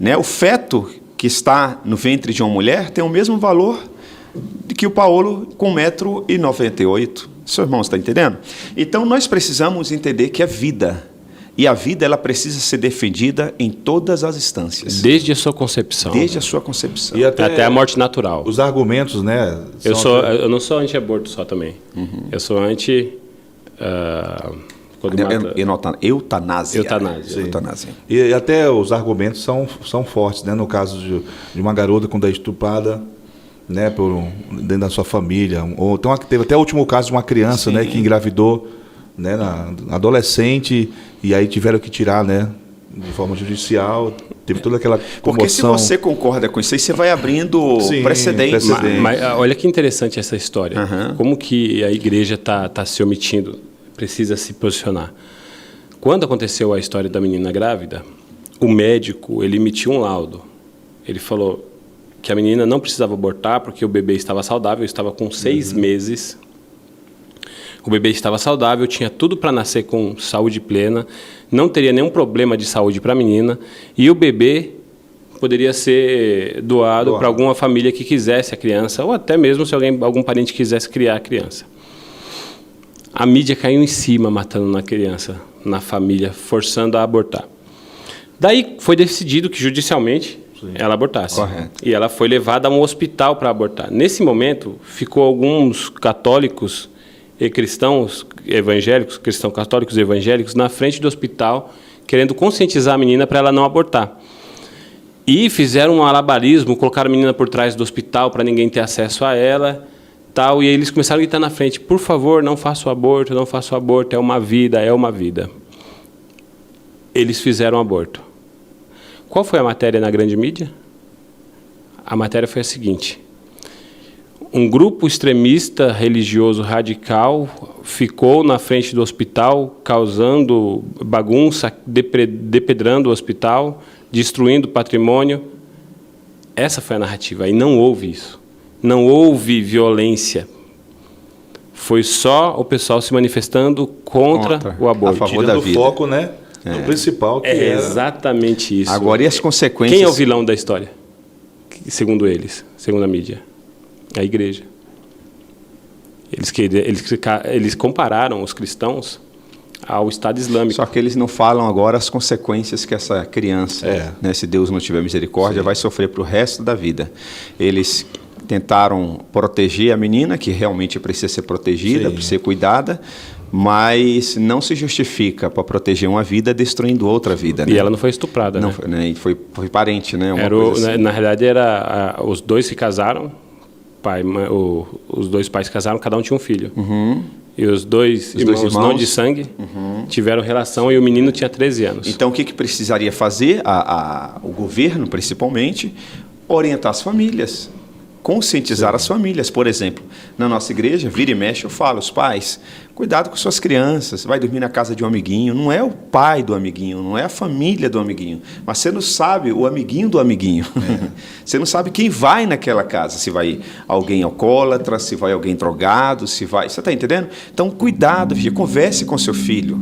Speaker 1: Né? O feto que está no ventre de uma mulher tem o mesmo valor que o Paulo com 1,98 m. Seu irmão está entendendo? Então, nós precisamos entender que é vida. E a vida, ela precisa ser defendida em todas as instâncias.
Speaker 2: Desde a sua concepção.
Speaker 1: Desde a sua concepção.
Speaker 3: E até
Speaker 2: a morte natural.
Speaker 3: Os argumentos, né?
Speaker 2: Eu não sou anti-aborto só também. Eu sou anti...
Speaker 1: Eutanásia.
Speaker 3: Eutanásia. E até os argumentos são fortes, né? No caso de uma garota quando é estuprada, né, dentro da sua família. Então, teve até o último caso de uma criança, né, que engravidou, né, na adolescente, e aí tiveram que tirar, né, de forma judicial. Teve toda aquela comoção.
Speaker 1: Porque se você concorda com isso aí, você vai abrindo precedentes.
Speaker 2: Mas olha que interessante essa história. Como que a igreja está se omitindo, precisa se posicionar. Quando aconteceu a história da menina grávida, o médico ele emitiu um laudo. Ele falou que a menina não precisava abortar porque o bebê estava saudável, estava com 6 meses. O bebê estava saudável, tinha tudo para nascer com saúde plena, não teria nenhum problema de saúde para a menina, e o bebê poderia ser doado para alguma família que quisesse a criança, ou até mesmo se algum parente quisesse criar a criança. A mídia caiu em cima, matando na criança, na família, forçando a abortar. Daí foi decidido que judicialmente ela abortasse.
Speaker 1: Correto.
Speaker 2: E ela foi levada a um hospital para abortar. Nesse momento, ficou alguns católicos e cristãos evangélicos, cristãos católicos e evangélicos, na frente do hospital, querendo conscientizar a menina para ela não abortar. E fizeram um alabarismo, colocaram a menina por trás do hospital para ninguém ter acesso a ela, tal, e eles começaram a gritar na frente: por favor, não faça o aborto, não faça o aborto, é uma vida, é uma vida. Eles fizeram o aborto. Qual foi a matéria na grande mídia? A matéria foi a seguinte: um grupo extremista religioso radical ficou na frente do hospital, causando bagunça, depedrando o hospital, destruindo o patrimônio. Essa foi a narrativa, e não houve isso. Não houve violência. Foi só o pessoal se manifestando contra o aborto.
Speaker 1: A favor da vida.
Speaker 3: O foco, né? O principal que
Speaker 2: é exatamente isso.
Speaker 1: Agora, e as consequências?
Speaker 2: Quem é o vilão da história? Segundo eles, segundo a mídia. A igreja. Eles compararam os cristãos ao Estado Islâmico.
Speaker 1: Só que eles não falam agora as consequências que essa criança, né, se Deus não tiver misericórdia, vai sofrer para o resto da vida. Eles tentaram proteger a menina, que realmente precisa ser protegida, precisa ser cuidada, mas não se justifica para proteger uma vida destruindo outra vida.
Speaker 2: E ela não foi estuprada,
Speaker 1: não,
Speaker 2: né?
Speaker 1: Foi parente, né?
Speaker 2: Na realidade, os dois se casaram os dois pais casaram, cada um tinha um filho. E os dois irmãos não de sangue tiveram relação e o menino tinha 13 anos.
Speaker 1: Então, o que precisaria fazer? O governo, principalmente, orientar as famílias, conscientizar as famílias. Por exemplo, na nossa igreja, vira e mexe, eu falo, os pais, cuidado com suas crianças, vai dormir na casa de um amiguinho, não é o pai do amiguinho, não é a família do amiguinho, mas você não sabe o amiguinho do amiguinho. Você não sabe quem vai naquela casa, se vai alguém alcoólatra, se vai alguém drogado, se vai... Você está entendendo? Então, cuidado, converse com seu filho.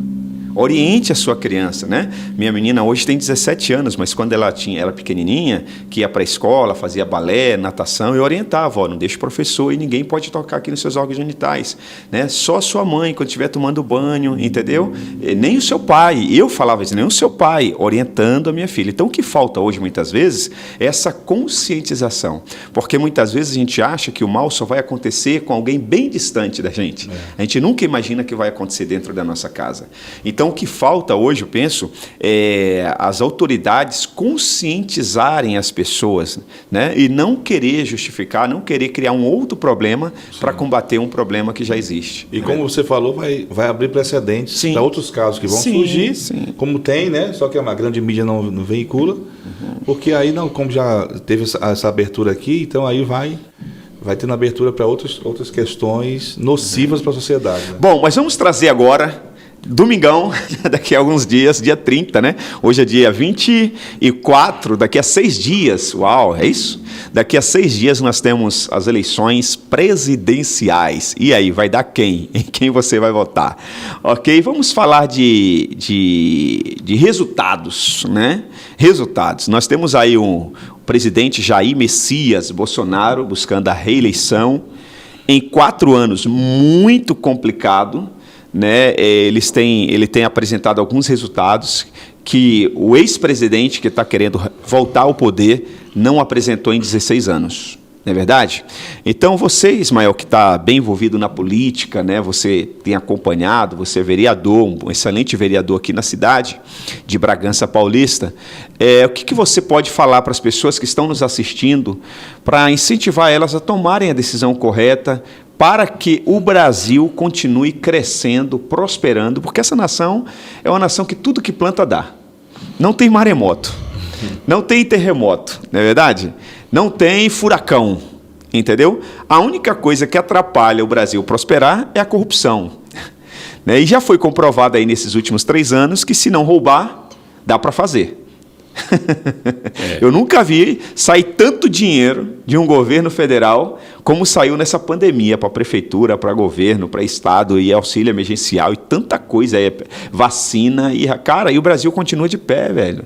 Speaker 1: Oriente a sua criança, né? Minha menina hoje tem 17 anos, mas quando ela era pequenininha, que ia para a escola, fazia balé, natação, eu orientava, não deixa o professor e ninguém pode tocar aqui nos seus órgãos genitais, né? Só a sua mãe, quando estiver tomando banho, entendeu? Nem o seu pai, eu falava isso, nem o seu pai, orientando a minha filha. Então, o que falta hoje, muitas vezes, é essa conscientização, porque muitas vezes a gente acha que o mal só vai acontecer com alguém bem distante da gente. A gente nunca imagina que vai acontecer dentro da nossa casa. Então, o que falta hoje, eu penso, é as autoridades conscientizarem as pessoas, né? E não querer justificar, não querer criar um outro problema para combater um problema que já existe.
Speaker 3: E como você falou, vai abrir precedentes para outros casos que vão surgir, como tem, né? Só que a grande mídia não veicula, porque aí, não, como já teve essa abertura aqui, então aí vai tendo abertura para outras questões nocivas para a sociedade. Né?
Speaker 1: Bom, mas vamos trazer agora... Domingão, daqui a alguns dias, dia 30, né? Hoje é dia 24, daqui a 6 dias, uau, é isso? Daqui a 6 dias nós temos as eleições presidenciais. E aí, vai dar quem? Em quem você vai votar? Ok? Vamos falar de resultados, né? Resultados. Nós temos aí o presidente Jair Messias Bolsonaro buscando a reeleição em 4 anos, muito complicado. Né, ele tem apresentado alguns resultados que o ex-presidente que está querendo voltar ao poder não apresentou em 16 anos. Não é verdade? Então, você, Ismael, que está bem envolvido na política, né, você tem acompanhado, você é vereador, um excelente vereador aqui na cidade de Bragança Paulista, o que você pode falar para as pessoas que estão nos assistindo para incentivar elas a tomarem a decisão correta para que o Brasil continue crescendo, prosperando, porque essa nação é uma nação que tudo que planta dá. Não tem maremoto, não tem terremoto, não é verdade? Não tem furacão, entendeu? A única coisa que atrapalha o Brasil prosperar é a corrupção. E já foi comprovado aí nesses últimos 3 anos que se não roubar, dá para fazer. Eu nunca vi sair tanto dinheiro de um governo federal como saiu nessa pandemia para a prefeitura, para governo, para estado e auxílio emergencial e tanta coisa, vacina e cara, e o Brasil continua de pé, velho.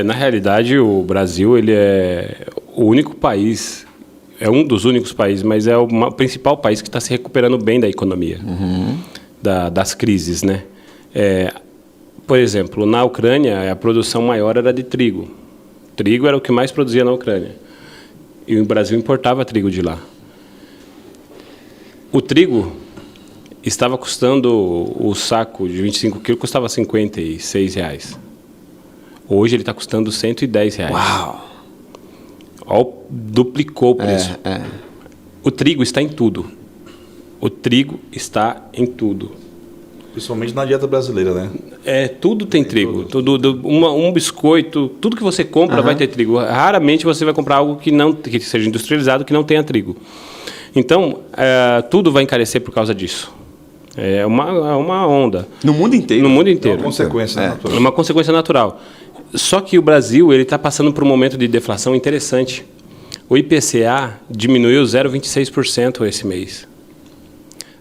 Speaker 2: Na realidade, o Brasil ele é o único país, é um dos únicos países, mas é o principal país que está se recuperando bem da economia, das crises, né? Por exemplo, na Ucrânia, a produção maior era de trigo. Trigo era o que mais produzia na Ucrânia. E o Brasil importava trigo de lá. O trigo estava custando, o saco de 25 quilos custava R$ 56. Hoje ele está custando R$ 110.
Speaker 1: Uau!
Speaker 2: Duplicou o preço. O trigo está em tudo. O trigo está em tudo.
Speaker 3: Principalmente na dieta brasileira, né?
Speaker 2: Tudo tem trigo. Um biscoito, tudo que você compra vai ter trigo. Raramente você vai comprar algo que seja industrializado, que não tenha trigo. Então, tudo vai encarecer por causa disso. É uma onda.
Speaker 1: No mundo inteiro?
Speaker 2: No mundo inteiro.
Speaker 3: É uma consequência natural.
Speaker 2: É uma consequência natural. Só que o Brasil está passando por um momento de deflação interessante. O IPCA diminuiu 0,26% esse mês.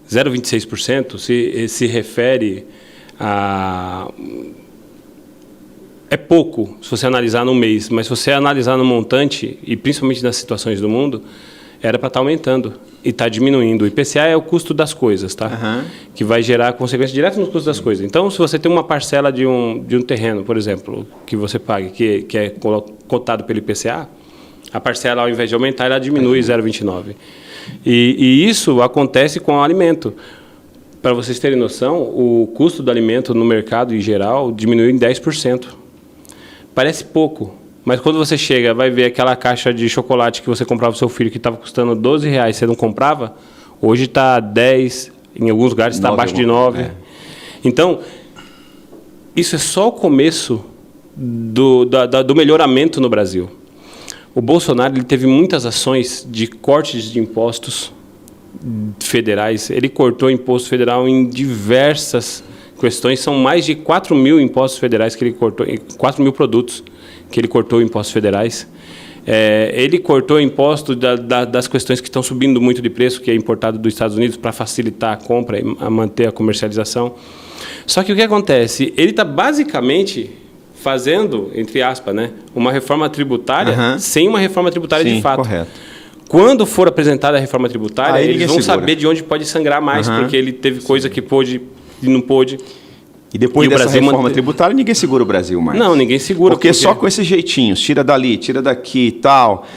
Speaker 2: 0,26% se refere a... É pouco se você analisar no mês, mas se você analisar no montante, e principalmente nas situações do mundo, era para estar aumentando e está diminuindo. O IPCA é o custo das coisas, tá? Que vai gerar consequências diretas no custo das coisas. Então, se você tem uma parcela de um terreno, por exemplo, que você pague, que é cotado pelo IPCA, a parcela, ao invés de aumentar, ela diminui 0,29%. E isso acontece com o alimento. Para vocês terem noção, o custo do alimento no mercado em geral diminuiu em 10%. Parece pouco, Mas quando você chega, vai ver aquela caixa de chocolate que você comprava para o seu filho, que estava custando R$12, você não comprava, hoje está 10, em alguns lugares está abaixo de 9. Então, isso é só o começo do melhoramento no Brasil. O Bolsonaro ele teve muitas ações de cortes de impostos federais. Ele cortou imposto federal em diversas questões. São mais de 4 mil impostos federais que ele cortou, 4 mil produtos que ele cortou impostos federais. Ele cortou imposto das questões que estão subindo muito de preço, que é importado dos Estados Unidos, para facilitar a compra e a manter a comercialização. Só que o que acontece? Ele está basicamente fazendo, entre aspas, né, uma reforma tributária sem uma reforma tributária de fato.
Speaker 1: Correto.
Speaker 2: Quando for apresentada a reforma tributária, eles vão
Speaker 1: segura.
Speaker 2: saber de onde pode sangrar mais, porque ele teve coisa que pôde e não pôde.
Speaker 1: E depois dessa reforma tributária, ninguém segura o Brasil mais.
Speaker 2: Não, ninguém segura.
Speaker 1: Porque só com esses jeitinhos, tira dali, tira daqui e tal,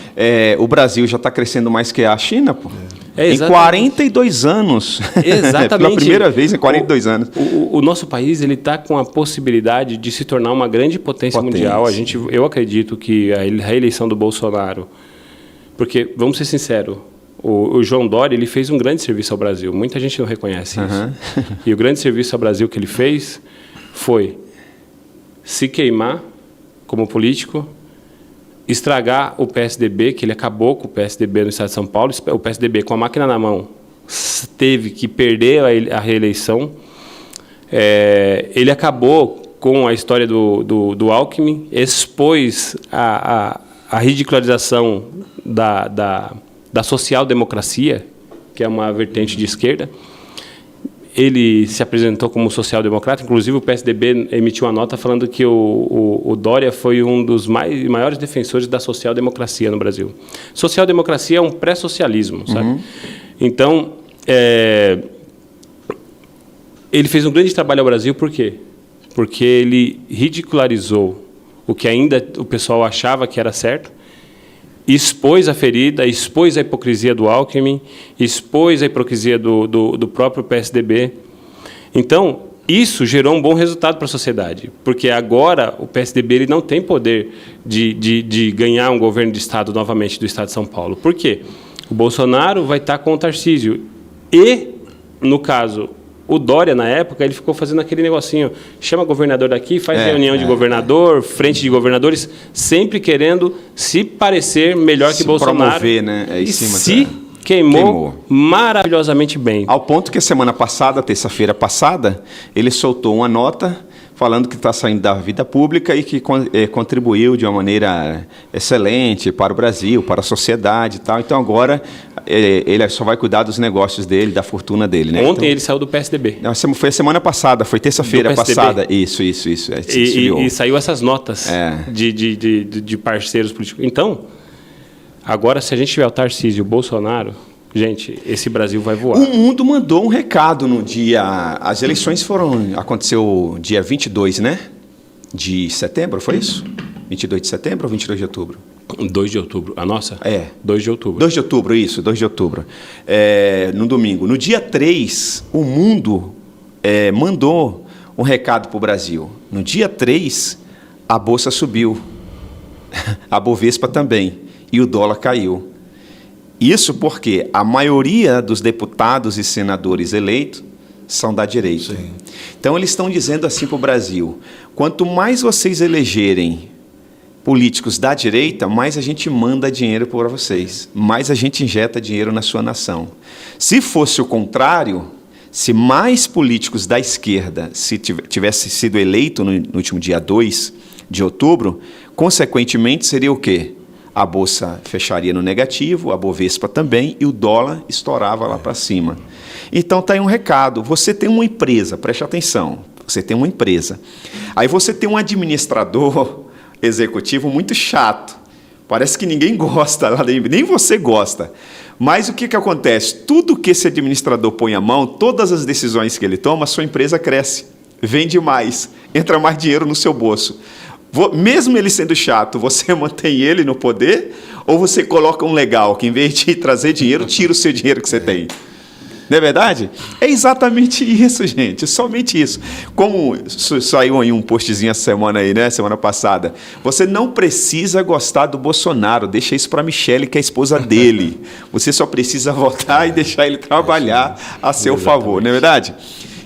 Speaker 1: o Brasil já está crescendo mais que a China, pô. Em 42 anos.
Speaker 2: Exatamente.
Speaker 1: Pela primeira vez em 42 anos.
Speaker 2: O nosso país está com a possibilidade de se tornar uma grande potência mundial. Eu acredito que a reeleição do Bolsonaro... Porque, vamos ser sinceros, o João Dória ele fez um grande serviço ao Brasil. Muita gente não reconhece isso. E o grande serviço ao Brasil que ele fez foi se queimar como político, estragar o PSDB, que ele acabou com o PSDB no estado de São Paulo. O PSDB, com a máquina na mão, teve que perder a reeleição. Ele acabou com a história do Alckmin, expôs a ridicularização da social-democracia, que é uma vertente de esquerda. Ele se apresentou como social-democrata, inclusive o PSDB emitiu uma nota falando que o Dória foi um dos maiores defensores da social-democracia no Brasil. Social-democracia é um pré-socialismo, sabe? Então, ele fez um grande trabalho ao Brasil, por quê? Porque ele ridicularizou o que ainda o pessoal achava que era certo, expôs a ferida, expôs a hipocrisia do Alckmin, expôs a hipocrisia do próprio PSDB. Então, isso gerou um bom resultado para a sociedade, porque agora o PSDB ele não tem poder de ganhar um governo de Estado novamente do Estado de São Paulo. Por quê? O Bolsonaro vai estar com o Tarcísio e, no caso... O Dória, na época, ele ficou fazendo aquele negocinho, chama governador daqui, faz reunião de governador, frente de governadores, sempre querendo se parecer melhor que Bolsonaro.
Speaker 1: Promover, né?
Speaker 2: Queimou maravilhosamente bem.
Speaker 1: Ao ponto que a semana passada, terça-feira passada, ele soltou uma nota falando que está saindo da vida pública e que contribuiu de uma maneira excelente para o Brasil, para a sociedade e tal. Então, agora, ele só vai cuidar dos negócios dele, da fortuna dele. Né?
Speaker 2: Ontem ele saiu do PSDB.
Speaker 1: Não, foi a semana passada, foi terça-feira passada. Isso.
Speaker 2: E saiu essas notas de parceiros políticos. Então, agora, se a gente tiver o Tarcísio e o Bolsonaro... Gente, esse Brasil vai voar.
Speaker 1: O mundo mandou um recado no dia... As eleições aconteceu dia 22, né? De setembro, foi isso? 22 de setembro ou 22 de outubro?
Speaker 2: 2 de outubro. A nossa? 2 de outubro.
Speaker 1: 2 de outubro, isso, 2 de outubro. No domingo. No dia 3, o mundo mandou um recado para o Brasil. No dia 3, a Bolsa subiu. A Bovespa também. E o dólar caiu. Isso porque a maioria dos deputados e senadores eleitos são da direita. Sim. Então, eles estão dizendo assim para o Brasil, quanto mais vocês elegerem políticos da direita, mais a gente manda dinheiro para vocês, mais a gente injeta dinheiro na sua nação. Se fosse o contrário, se mais políticos da esquerda tivesse sido eleito no último dia 2 de outubro, consequentemente seria o quê? A Bolsa fecharia no negativo, a Bovespa também, e o dólar estourava lá para cima. Então, está aí um recado. Você tem uma empresa, preste atenção, você tem uma empresa. Aí você tem um administrador executivo muito chato. Parece que ninguém gosta, nem você gosta. Mas o que acontece? Tudo que esse administrador põe a mão, todas as decisões que ele toma, a sua empresa cresce, vende mais, entra mais dinheiro no seu bolso. Mesmo ele sendo chato, você mantém ele no poder ou você coloca um legal que, em vez de trazer dinheiro, tira o seu dinheiro que você tem? Não é verdade? É exatamente isso, gente. Somente isso. Como saiu aí um postzinho essa semana aí, né? Semana passada. Você não precisa gostar do Bolsonaro. Deixa isso para Michele, que é a esposa dele. Você só precisa votar e deixar ele trabalhar a seu favor, não é verdade?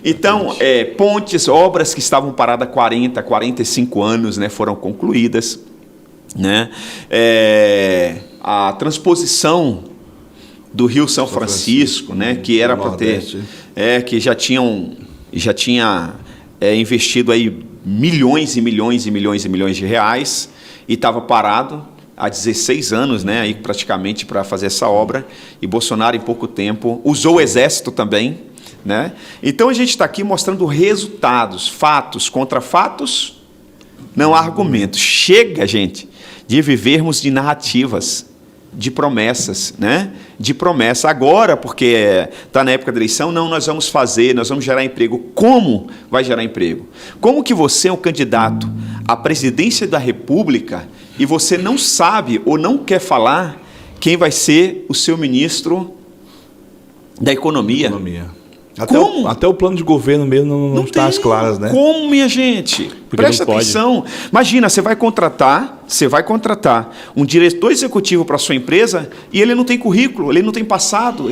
Speaker 1: Então, pontes, obras que estavam paradas há 40, 45 anos, né, foram concluídas. Né? A transposição do Rio São Francisco, né, que era para ter, que já tinha investido aí milhões e milhões e milhões e milhões de reais e estava parado há 16 anos, né, aí praticamente para fazer essa obra, e Bolsonaro em pouco tempo usou o exército também, né? Então a gente está aqui mostrando resultados, fatos contra fatos, não há argumentos. Chega, gente, de vivermos de narrativas, de promessas, né? De promessa. Agora, porque está na época da eleição, não, nós vamos fazer, nós vamos gerar emprego. Como vai gerar emprego? Como que você é um candidato à presidência da República e você não sabe ou não quer falar quem vai ser o seu ministro da Economia?
Speaker 3: Até o plano de governo mesmo não está às claras, né?
Speaker 1: Como, minha gente?
Speaker 2: Porque
Speaker 1: presta atenção. Imagina, você vai contratar um diretor executivo para a sua empresa e ele não tem currículo, ele não tem passado,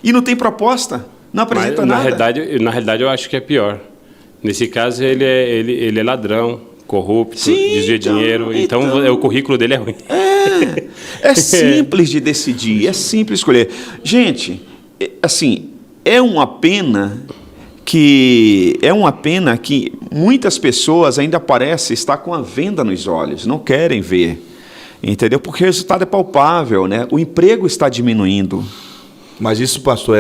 Speaker 1: e não tem proposta, não apresenta nada.
Speaker 2: Na realidade, eu acho que é pior. Nesse caso, ele é ladrão, corrupto, desvia dinheiro, então o currículo dele é ruim.
Speaker 1: É simples de decidir, é simples escolher. Gente, assim, é uma pena que muitas pessoas ainda parecem estar com a venda nos olhos, não querem ver, entendeu? Porque o resultado é palpável, né? O emprego está diminuindo.
Speaker 3: Mas isso, pastor,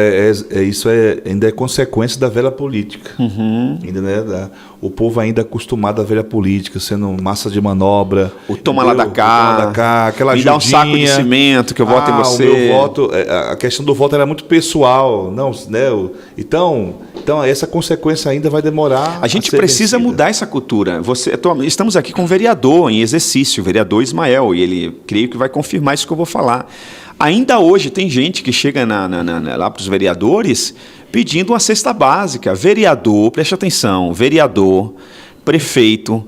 Speaker 3: ainda é consequência da velha política. Ainda, né, o povo ainda é acostumado à velha política, sendo massa de manobra.
Speaker 1: O toma lá da cá,
Speaker 3: aquela
Speaker 1: me
Speaker 3: ajudinha,
Speaker 1: dá um saco de cimento que eu voto em você.
Speaker 3: O meu voto, a questão do voto era muito pessoal. Não, né, então, essa consequência ainda vai demorar.
Speaker 1: A gente precisa mudar essa cultura. Estamos aqui com um vereador em exercício, o vereador Ismael, e ele creio que vai confirmar isso que eu vou falar. Ainda hoje tem gente que chega lá para os vereadores pedindo uma cesta básica. Vereador, preste atenção, vereador, prefeito,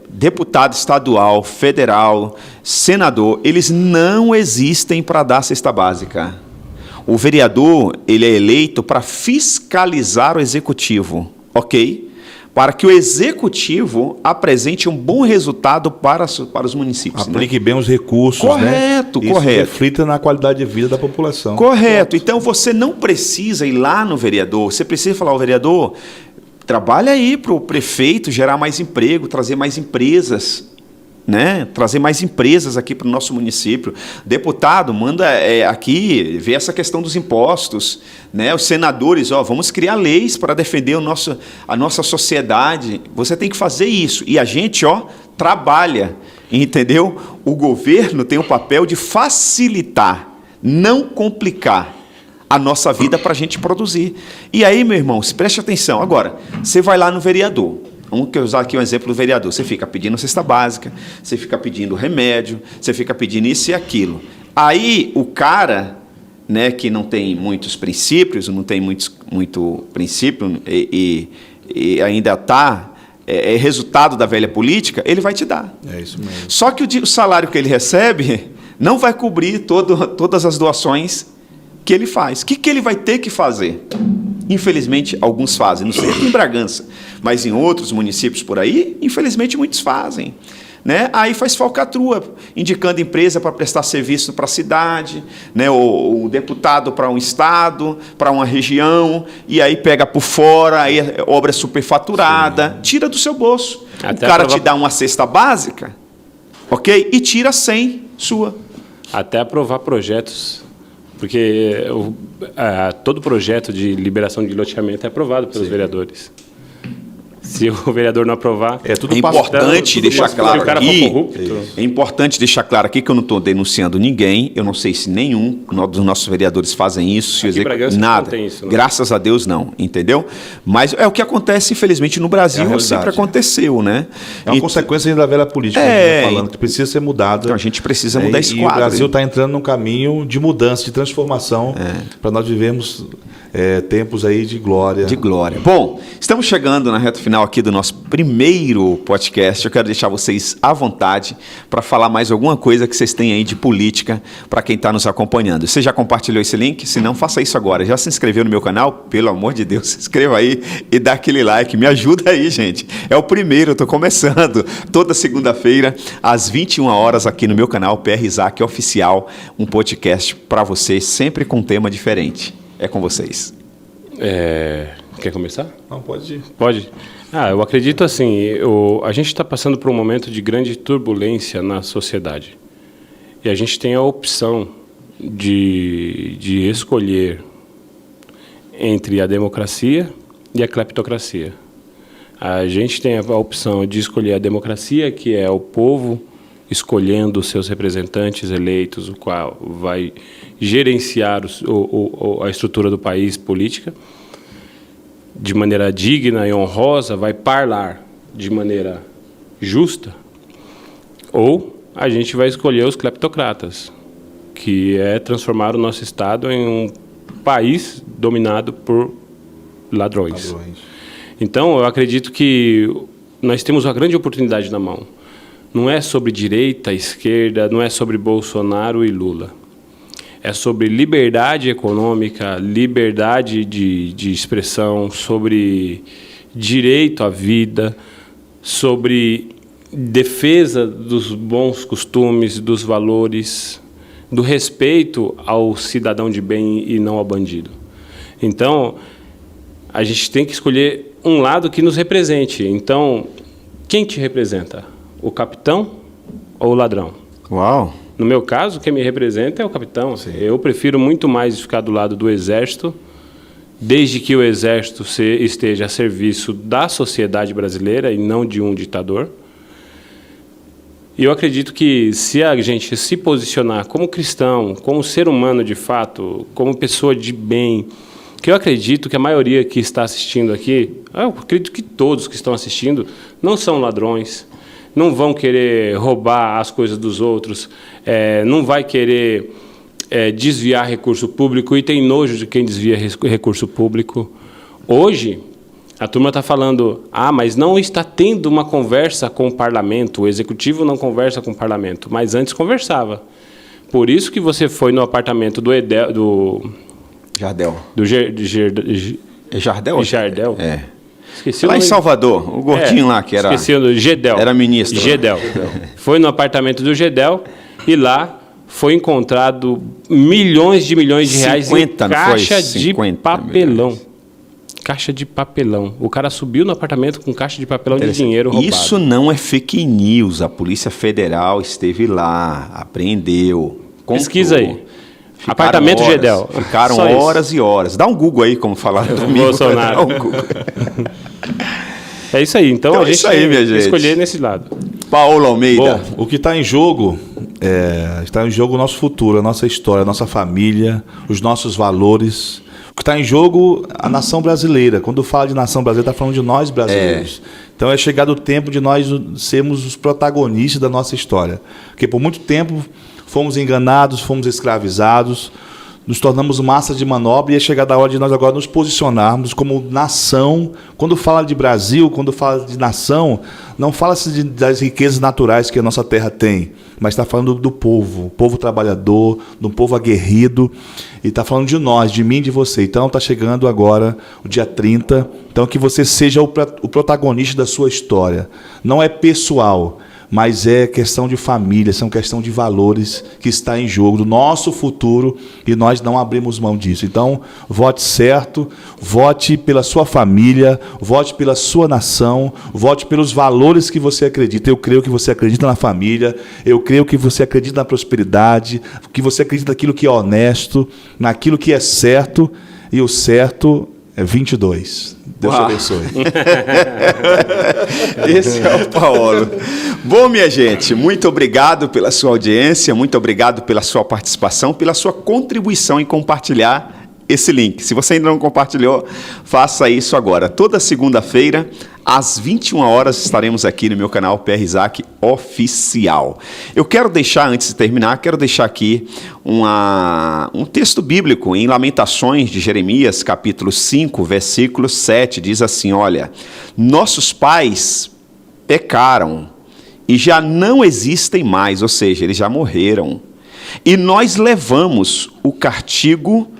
Speaker 1: deputado estadual, federal, senador, eles não existem para dar cesta básica. O vereador, ele é eleito para fiscalizar o executivo, ok? Para que o executivo apresente um bom resultado para os municípios.
Speaker 3: Aplique bem os recursos,
Speaker 1: correto,
Speaker 3: né?
Speaker 1: Correto.
Speaker 3: Isso reflita na qualidade de vida da população.
Speaker 1: Correto. Então, você não precisa ir lá no vereador, você precisa falar ao vereador, trabalha aí para o prefeito gerar mais emprego, trazer mais empresas, né? Trazer mais empresas aqui para o nosso município. Deputado, manda aqui ver essa questão dos impostos, né? Os senadores, vamos criar leis para defender a nossa sociedade. Você tem que fazer isso. E a gente, trabalha, entendeu? O governo tem o papel de facilitar, não complicar a nossa vida para a gente produzir. E aí, meu irmão, preste atenção. Agora, você vai lá no vereador. Vamos usar aqui um exemplo do vereador. Você fica pedindo cesta básica, você fica pedindo remédio, você fica pedindo isso e aquilo. Aí o cara, né, que não tem muitos princípios, não tem muito princípio e ainda está resultado da velha política, ele vai te dar.
Speaker 3: É isso mesmo.
Speaker 1: Só que o salário que ele recebe não vai cobrir todas as doações que ele faz. O que ele vai ter que fazer? Infelizmente, alguns fazem. Não sei aqui em Bragança, mas em outros municípios por aí, infelizmente, muitos fazem. Né? Aí faz falcatrua, indicando empresa para prestar serviço para a cidade, né? o deputado para um estado, para uma região, e aí pega por fora, aí obra superfaturada, tira do seu bolso.
Speaker 2: Até
Speaker 1: o cara te dá uma cesta básica, ok? E tira 100 sua.
Speaker 2: Até aprovar projetos, porque todo projeto de liberação de loteamento é aprovado pelos vereadores. Se o vereador não aprovar...
Speaker 3: É tudo
Speaker 1: importante deixar claro aqui.
Speaker 2: corrupto.
Speaker 1: É importante deixar claro aqui que eu não estou denunciando ninguém. Eu não sei se nenhum dos nossos vereadores fazem isso. Se
Speaker 2: Aqui em Bragança
Speaker 1: nada.
Speaker 2: não tem isso, não.
Speaker 1: Graças a Deus não, entendeu? Mas é o que acontece, infelizmente, no Brasil.
Speaker 3: É a realidade.
Speaker 1: Sempre aconteceu, né?
Speaker 3: É uma consequência da velha política, que a gente tá falando, que precisa ser mudada.
Speaker 1: Então a gente precisa mudar esse
Speaker 3: E o
Speaker 1: quadro.
Speaker 3: Brasil está entrando num caminho de mudança, de transformação, para nós vivermos tempos aí de glória.
Speaker 1: De glória. Bom, estamos chegando na reta final aqui do nosso primeiro podcast. Eu quero deixar vocês à vontade para falar mais alguma coisa que vocês têm aí de política para quem está nos acompanhando. Você já compartilhou esse link? Se não, faça isso agora. Já se inscreveu no meu canal? Pelo amor de Deus, se inscreva aí e dá aquele like. Me ajuda aí, gente. É o primeiro, eu estou começando. Toda segunda-feira, às 21 horas, aqui no meu canal, PR Isaac Oficial, um podcast para vocês, sempre com um tema diferente. É com vocês.
Speaker 2: Quer começar?
Speaker 3: Não, pode ir.
Speaker 2: Pode. Eu acredito assim, a gente está passando por um momento de grande turbulência na sociedade. E a gente tem a opção de escolher entre a democracia e a cleptocracia. A gente tem a opção de escolher a democracia, que é o povo escolhendo os seus representantes eleitos, o qual vai gerenciar a estrutura do país política de maneira digna e honrosa, vai parlar de maneira justa, ou a gente vai escolher os cleptocratas, que é transformar o nosso Estado em um país dominado por ladrões. Então, eu acredito que nós temos uma grande oportunidade na mão. Não é sobre direita, esquerda, não é sobre Bolsonaro e Lula. É sobre liberdade econômica, liberdade de expressão, sobre direito à vida, sobre defesa dos bons costumes, dos valores, do respeito ao cidadão de bem e não ao bandido. Então, a gente tem que escolher um lado que nos represente. Então, quem te representa? O capitão ou o ladrão?
Speaker 1: Uau!
Speaker 2: No meu caso, quem me representa é o capitão.
Speaker 3: Sim.
Speaker 2: Eu prefiro muito mais ficar do lado do exército, desde que o exército esteja a serviço da sociedade brasileira e não de um ditador. E eu acredito que se a gente se posicionar como cristão, como ser humano de fato, como pessoa de bem, que eu acredito que a maioria que está assistindo aqui, eu acredito que todos que estão assistindo não são ladrões, não vão querer roubar as coisas dos outros, não vai querer desviar recurso público e tem nojo de quem desvia recurso público. Hoje, a turma está falando, mas não está tendo uma conversa com o parlamento, o executivo não conversa com o parlamento, mas antes conversava. Por isso que você foi no apartamento do
Speaker 1: Jardel.
Speaker 2: É
Speaker 1: Jardel?
Speaker 2: Jardel?
Speaker 1: É.
Speaker 2: Esqueci
Speaker 1: Lá em Salvador, o gordinho lá que era...
Speaker 2: Esqueci o Gedel.
Speaker 1: Era ministro.
Speaker 2: Gedel. Foi no apartamento do Gedel e lá foi encontrado milhões de reais em caixa de papelão.
Speaker 1: Milhões.
Speaker 2: Caixa de papelão. O cara subiu no apartamento com caixa de papelão de dinheiro roubado.
Speaker 1: Isso não é fake news. A Polícia Federal esteve lá, apreendeu, contou.
Speaker 2: Pesquisa aí.
Speaker 1: Ficaram
Speaker 2: Apartamento
Speaker 1: horas,
Speaker 2: Gedel.
Speaker 1: Ficaram
Speaker 2: Só
Speaker 1: horas e horas. Dá um Google aí, como falaram domingo.
Speaker 2: Bolsonaro.
Speaker 1: Dá um Google.
Speaker 2: É isso aí. Então a gente
Speaker 1: isso aí,
Speaker 2: tem
Speaker 1: minha
Speaker 2: que
Speaker 1: gente.
Speaker 2: escolher nesse lado.
Speaker 1: Paulo Almeida.
Speaker 3: Bom, o que está em jogo está em jogo o nosso futuro, a nossa história, a nossa família, os nossos valores. O que está em jogo a nação brasileira. Quando fala de nação brasileira, está falando de nós brasileiros. Então é chegado o tempo de nós sermos os protagonistas da nossa história. Porque por muito tempo fomos enganados, fomos escravizados, nos tornamos massa de manobra e é chegada a hora de nós agora nos posicionarmos como nação. Quando fala de Brasil, quando fala de nação, não fala-se das riquezas naturais que a nossa terra tem, mas está falando do povo, trabalhador, do povo aguerrido, e está falando de nós, de mim e de você. Então está chegando agora o dia 30, então que você seja o protagonista da sua história. Não é pessoal, mas é questão de família, são questão de valores que está em jogo, do nosso futuro, e nós não abrimos mão disso. Então, vote certo, vote pela sua família, vote pela sua nação, vote pelos valores que você acredita. Eu creio que você acredita na família, eu creio que você acredita na prosperidade, que você acredita naquilo que é honesto, naquilo que é certo, e o certo é 22. Deus te
Speaker 1: Uau.
Speaker 3: abençoe.
Speaker 1: Esse é o Paulo. Bom, minha gente, muito obrigado pela sua audiência, muito obrigado pela sua participação, pela sua contribuição em compartilhar esse link. Se você ainda não compartilhou, faça isso agora. Toda segunda-feira, às 21 horas, estaremos aqui no meu canal PR Isaac Oficial. Eu quero deixar, antes de terminar, aqui um texto bíblico em Lamentações de Jeremias, capítulo 5, versículo 7, diz assim, olha, nossos pais pecaram e já não existem mais, ou seja, eles já morreram, e nós levamos o castigo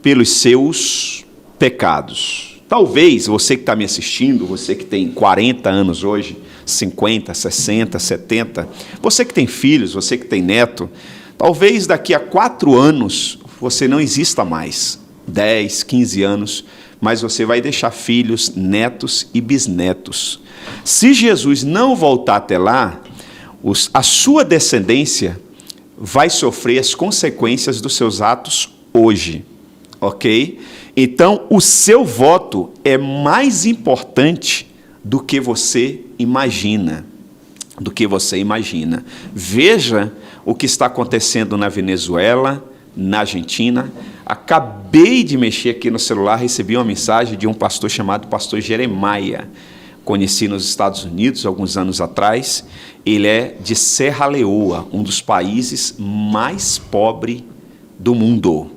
Speaker 1: pelos seus pecados. Talvez você que está me assistindo, você que tem 40 anos hoje, 50, 60, 70, você que tem filhos, você que tem neto, talvez daqui a 4 anos você não exista mais, 10, 15 anos, mas você vai deixar filhos, netos e bisnetos. Se Jesus não voltar até lá, a sua descendência vai sofrer as consequências dos seus atos hoje. Ok? Então, o seu voto é mais importante do que você imagina. Veja o que está acontecendo na Venezuela, na Argentina. Acabei de mexer aqui no celular, recebi uma mensagem de um pastor chamado Pastor Jeremiah. Conheci nos Estados Unidos alguns anos atrás. Ele é de Serra Leoa, um dos países mais pobres do mundo.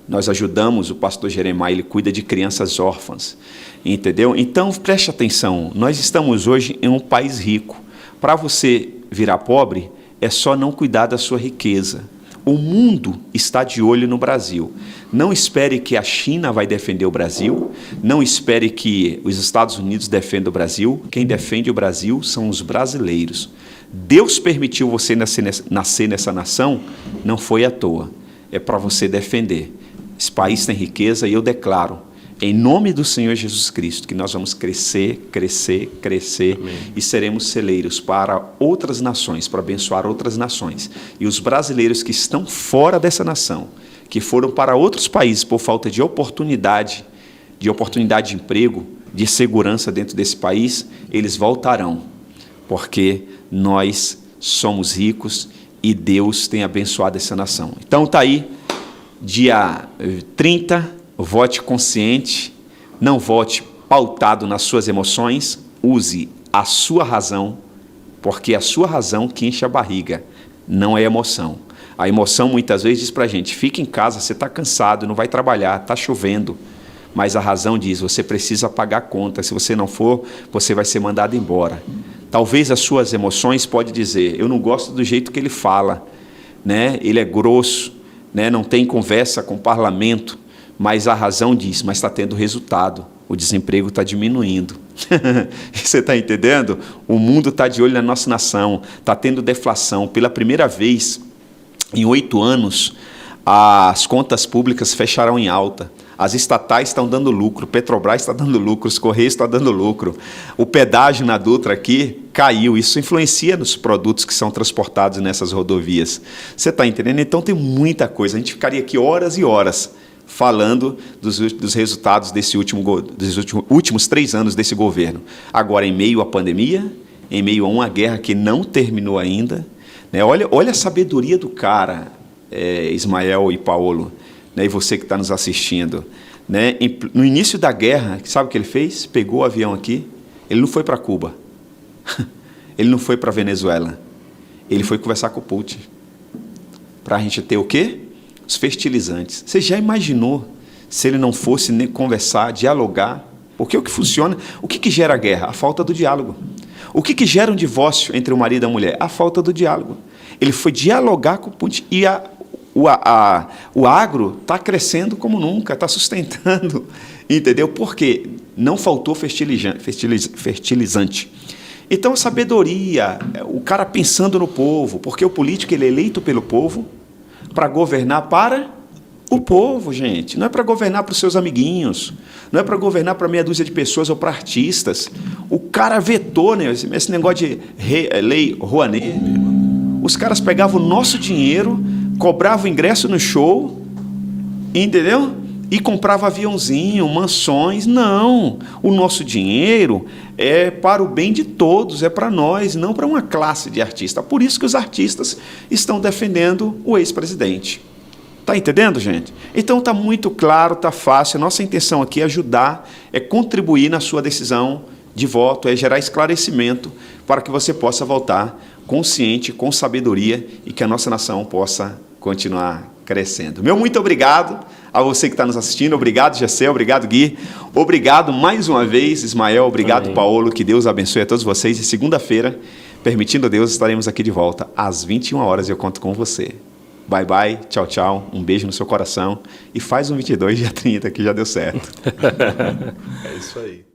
Speaker 1: Nós ajudamos o pastor Jeremiah, ele cuida de crianças órfãs, entendeu? Então, preste atenção, nós estamos hoje em um país rico. Para você virar pobre, é só não cuidar da sua riqueza. O mundo está de olho no Brasil. Não espere que a China vai defender o Brasil, não espere que os Estados Unidos defendam o Brasil. Quem defende o Brasil são os brasileiros. Deus permitiu você nascer nessa nação, não foi à toa, é para você defender. Esse país tem riqueza e eu declaro, em nome do Senhor Jesus Cristo, que nós vamos crescer, crescer, crescer. Amém. E seremos celeiros para outras nações, para abençoar outras nações. E os brasileiros que estão fora dessa nação, que foram para outros países por falta de oportunidade de emprego, de segurança dentro desse país, eles voltarão, porque nós somos ricos e Deus tem abençoado essa nação. Então está aí. Dia 30, vote consciente, não vote pautado nas suas emoções, use a sua razão, porque é a sua razão que enche a barriga, não é emoção. A emoção muitas vezes diz para a gente, fica em casa, você está cansado, não vai trabalhar, está chovendo. Mas a razão diz, você precisa pagar a conta, se você não for, você vai ser mandado embora. Talvez as suas emoções podem dizer, eu não gosto do jeito que ele fala, né? Ele é grosso, né? Não tem conversa com o parlamento, mas a razão diz, mas está tendo resultado, o desemprego está diminuindo. Você está entendendo? O mundo está de olho na nossa nação, está tendo deflação. Pela primeira vez em 8 anos, as contas públicas fecharão em alta. As estatais estão dando lucro, Petrobras está dando lucro, os Correios estão dando lucro. O pedágio na Dutra aqui caiu, isso influencia nos produtos que são transportados nessas rodovias. Você está entendendo? Então tem muita coisa, a gente ficaria aqui horas e horas falando dos resultados dos últimos 3 anos desse governo. Agora, em meio à pandemia, em meio a uma guerra que não terminou ainda, né? Olha a sabedoria do cara, Ismael e Paulo, né, e você que está nos assistindo, né, no início da guerra, sabe o que ele fez? Pegou o avião aqui, ele não foi para Cuba, ele não foi para Venezuela, ele foi conversar com o Putin, para a gente ter o quê? Os fertilizantes. Você já imaginou se ele não fosse nem conversar, dialogar? Porque o que funciona, o que gera a guerra? A falta do diálogo. O que gera um divórcio entre o marido e a mulher? A falta do diálogo. Ele foi dialogar com o Putin e o agro está crescendo como nunca, está sustentando, entendeu? Porque não faltou fertilizante. Então, a sabedoria, o cara pensando no povo, porque o político ele é eleito pelo povo para governar para o povo, gente. Não é para governar para os seus amiguinhos, não é para governar para meia dúzia de pessoas ou para artistas. O cara vetou, né, esse negócio de lei Rouanet. Os caras pegavam o nosso dinheiro, cobravam ingresso no show, entendeu? e comprava aviãozinho, mansões. Não, o nosso dinheiro é para o bem de todos, é para nós, não para uma classe de artistas. Por isso que os artistas estão defendendo o ex-presidente. Está entendendo, gente? Então está muito claro, está fácil. A nossa intenção aqui é ajudar, é contribuir na sua decisão de voto, é gerar esclarecimento para que você possa votar consciente, com sabedoria e que a nossa nação possa continuar crescendo. Meu muito obrigado a você que está nos assistindo. Obrigado, Gessé. Obrigado, Gui. Obrigado mais uma vez, Ismael. Obrigado,
Speaker 2: Amém.
Speaker 1: Paulo. Que Deus abençoe a todos vocês. E segunda-feira, permitindo Deus, estaremos aqui de volta às 21 horas. Eu conto com você. Bye, bye. Tchau, tchau. Um beijo no seu coração. E faz um 22, dia 30, que já deu certo.
Speaker 3: É isso aí.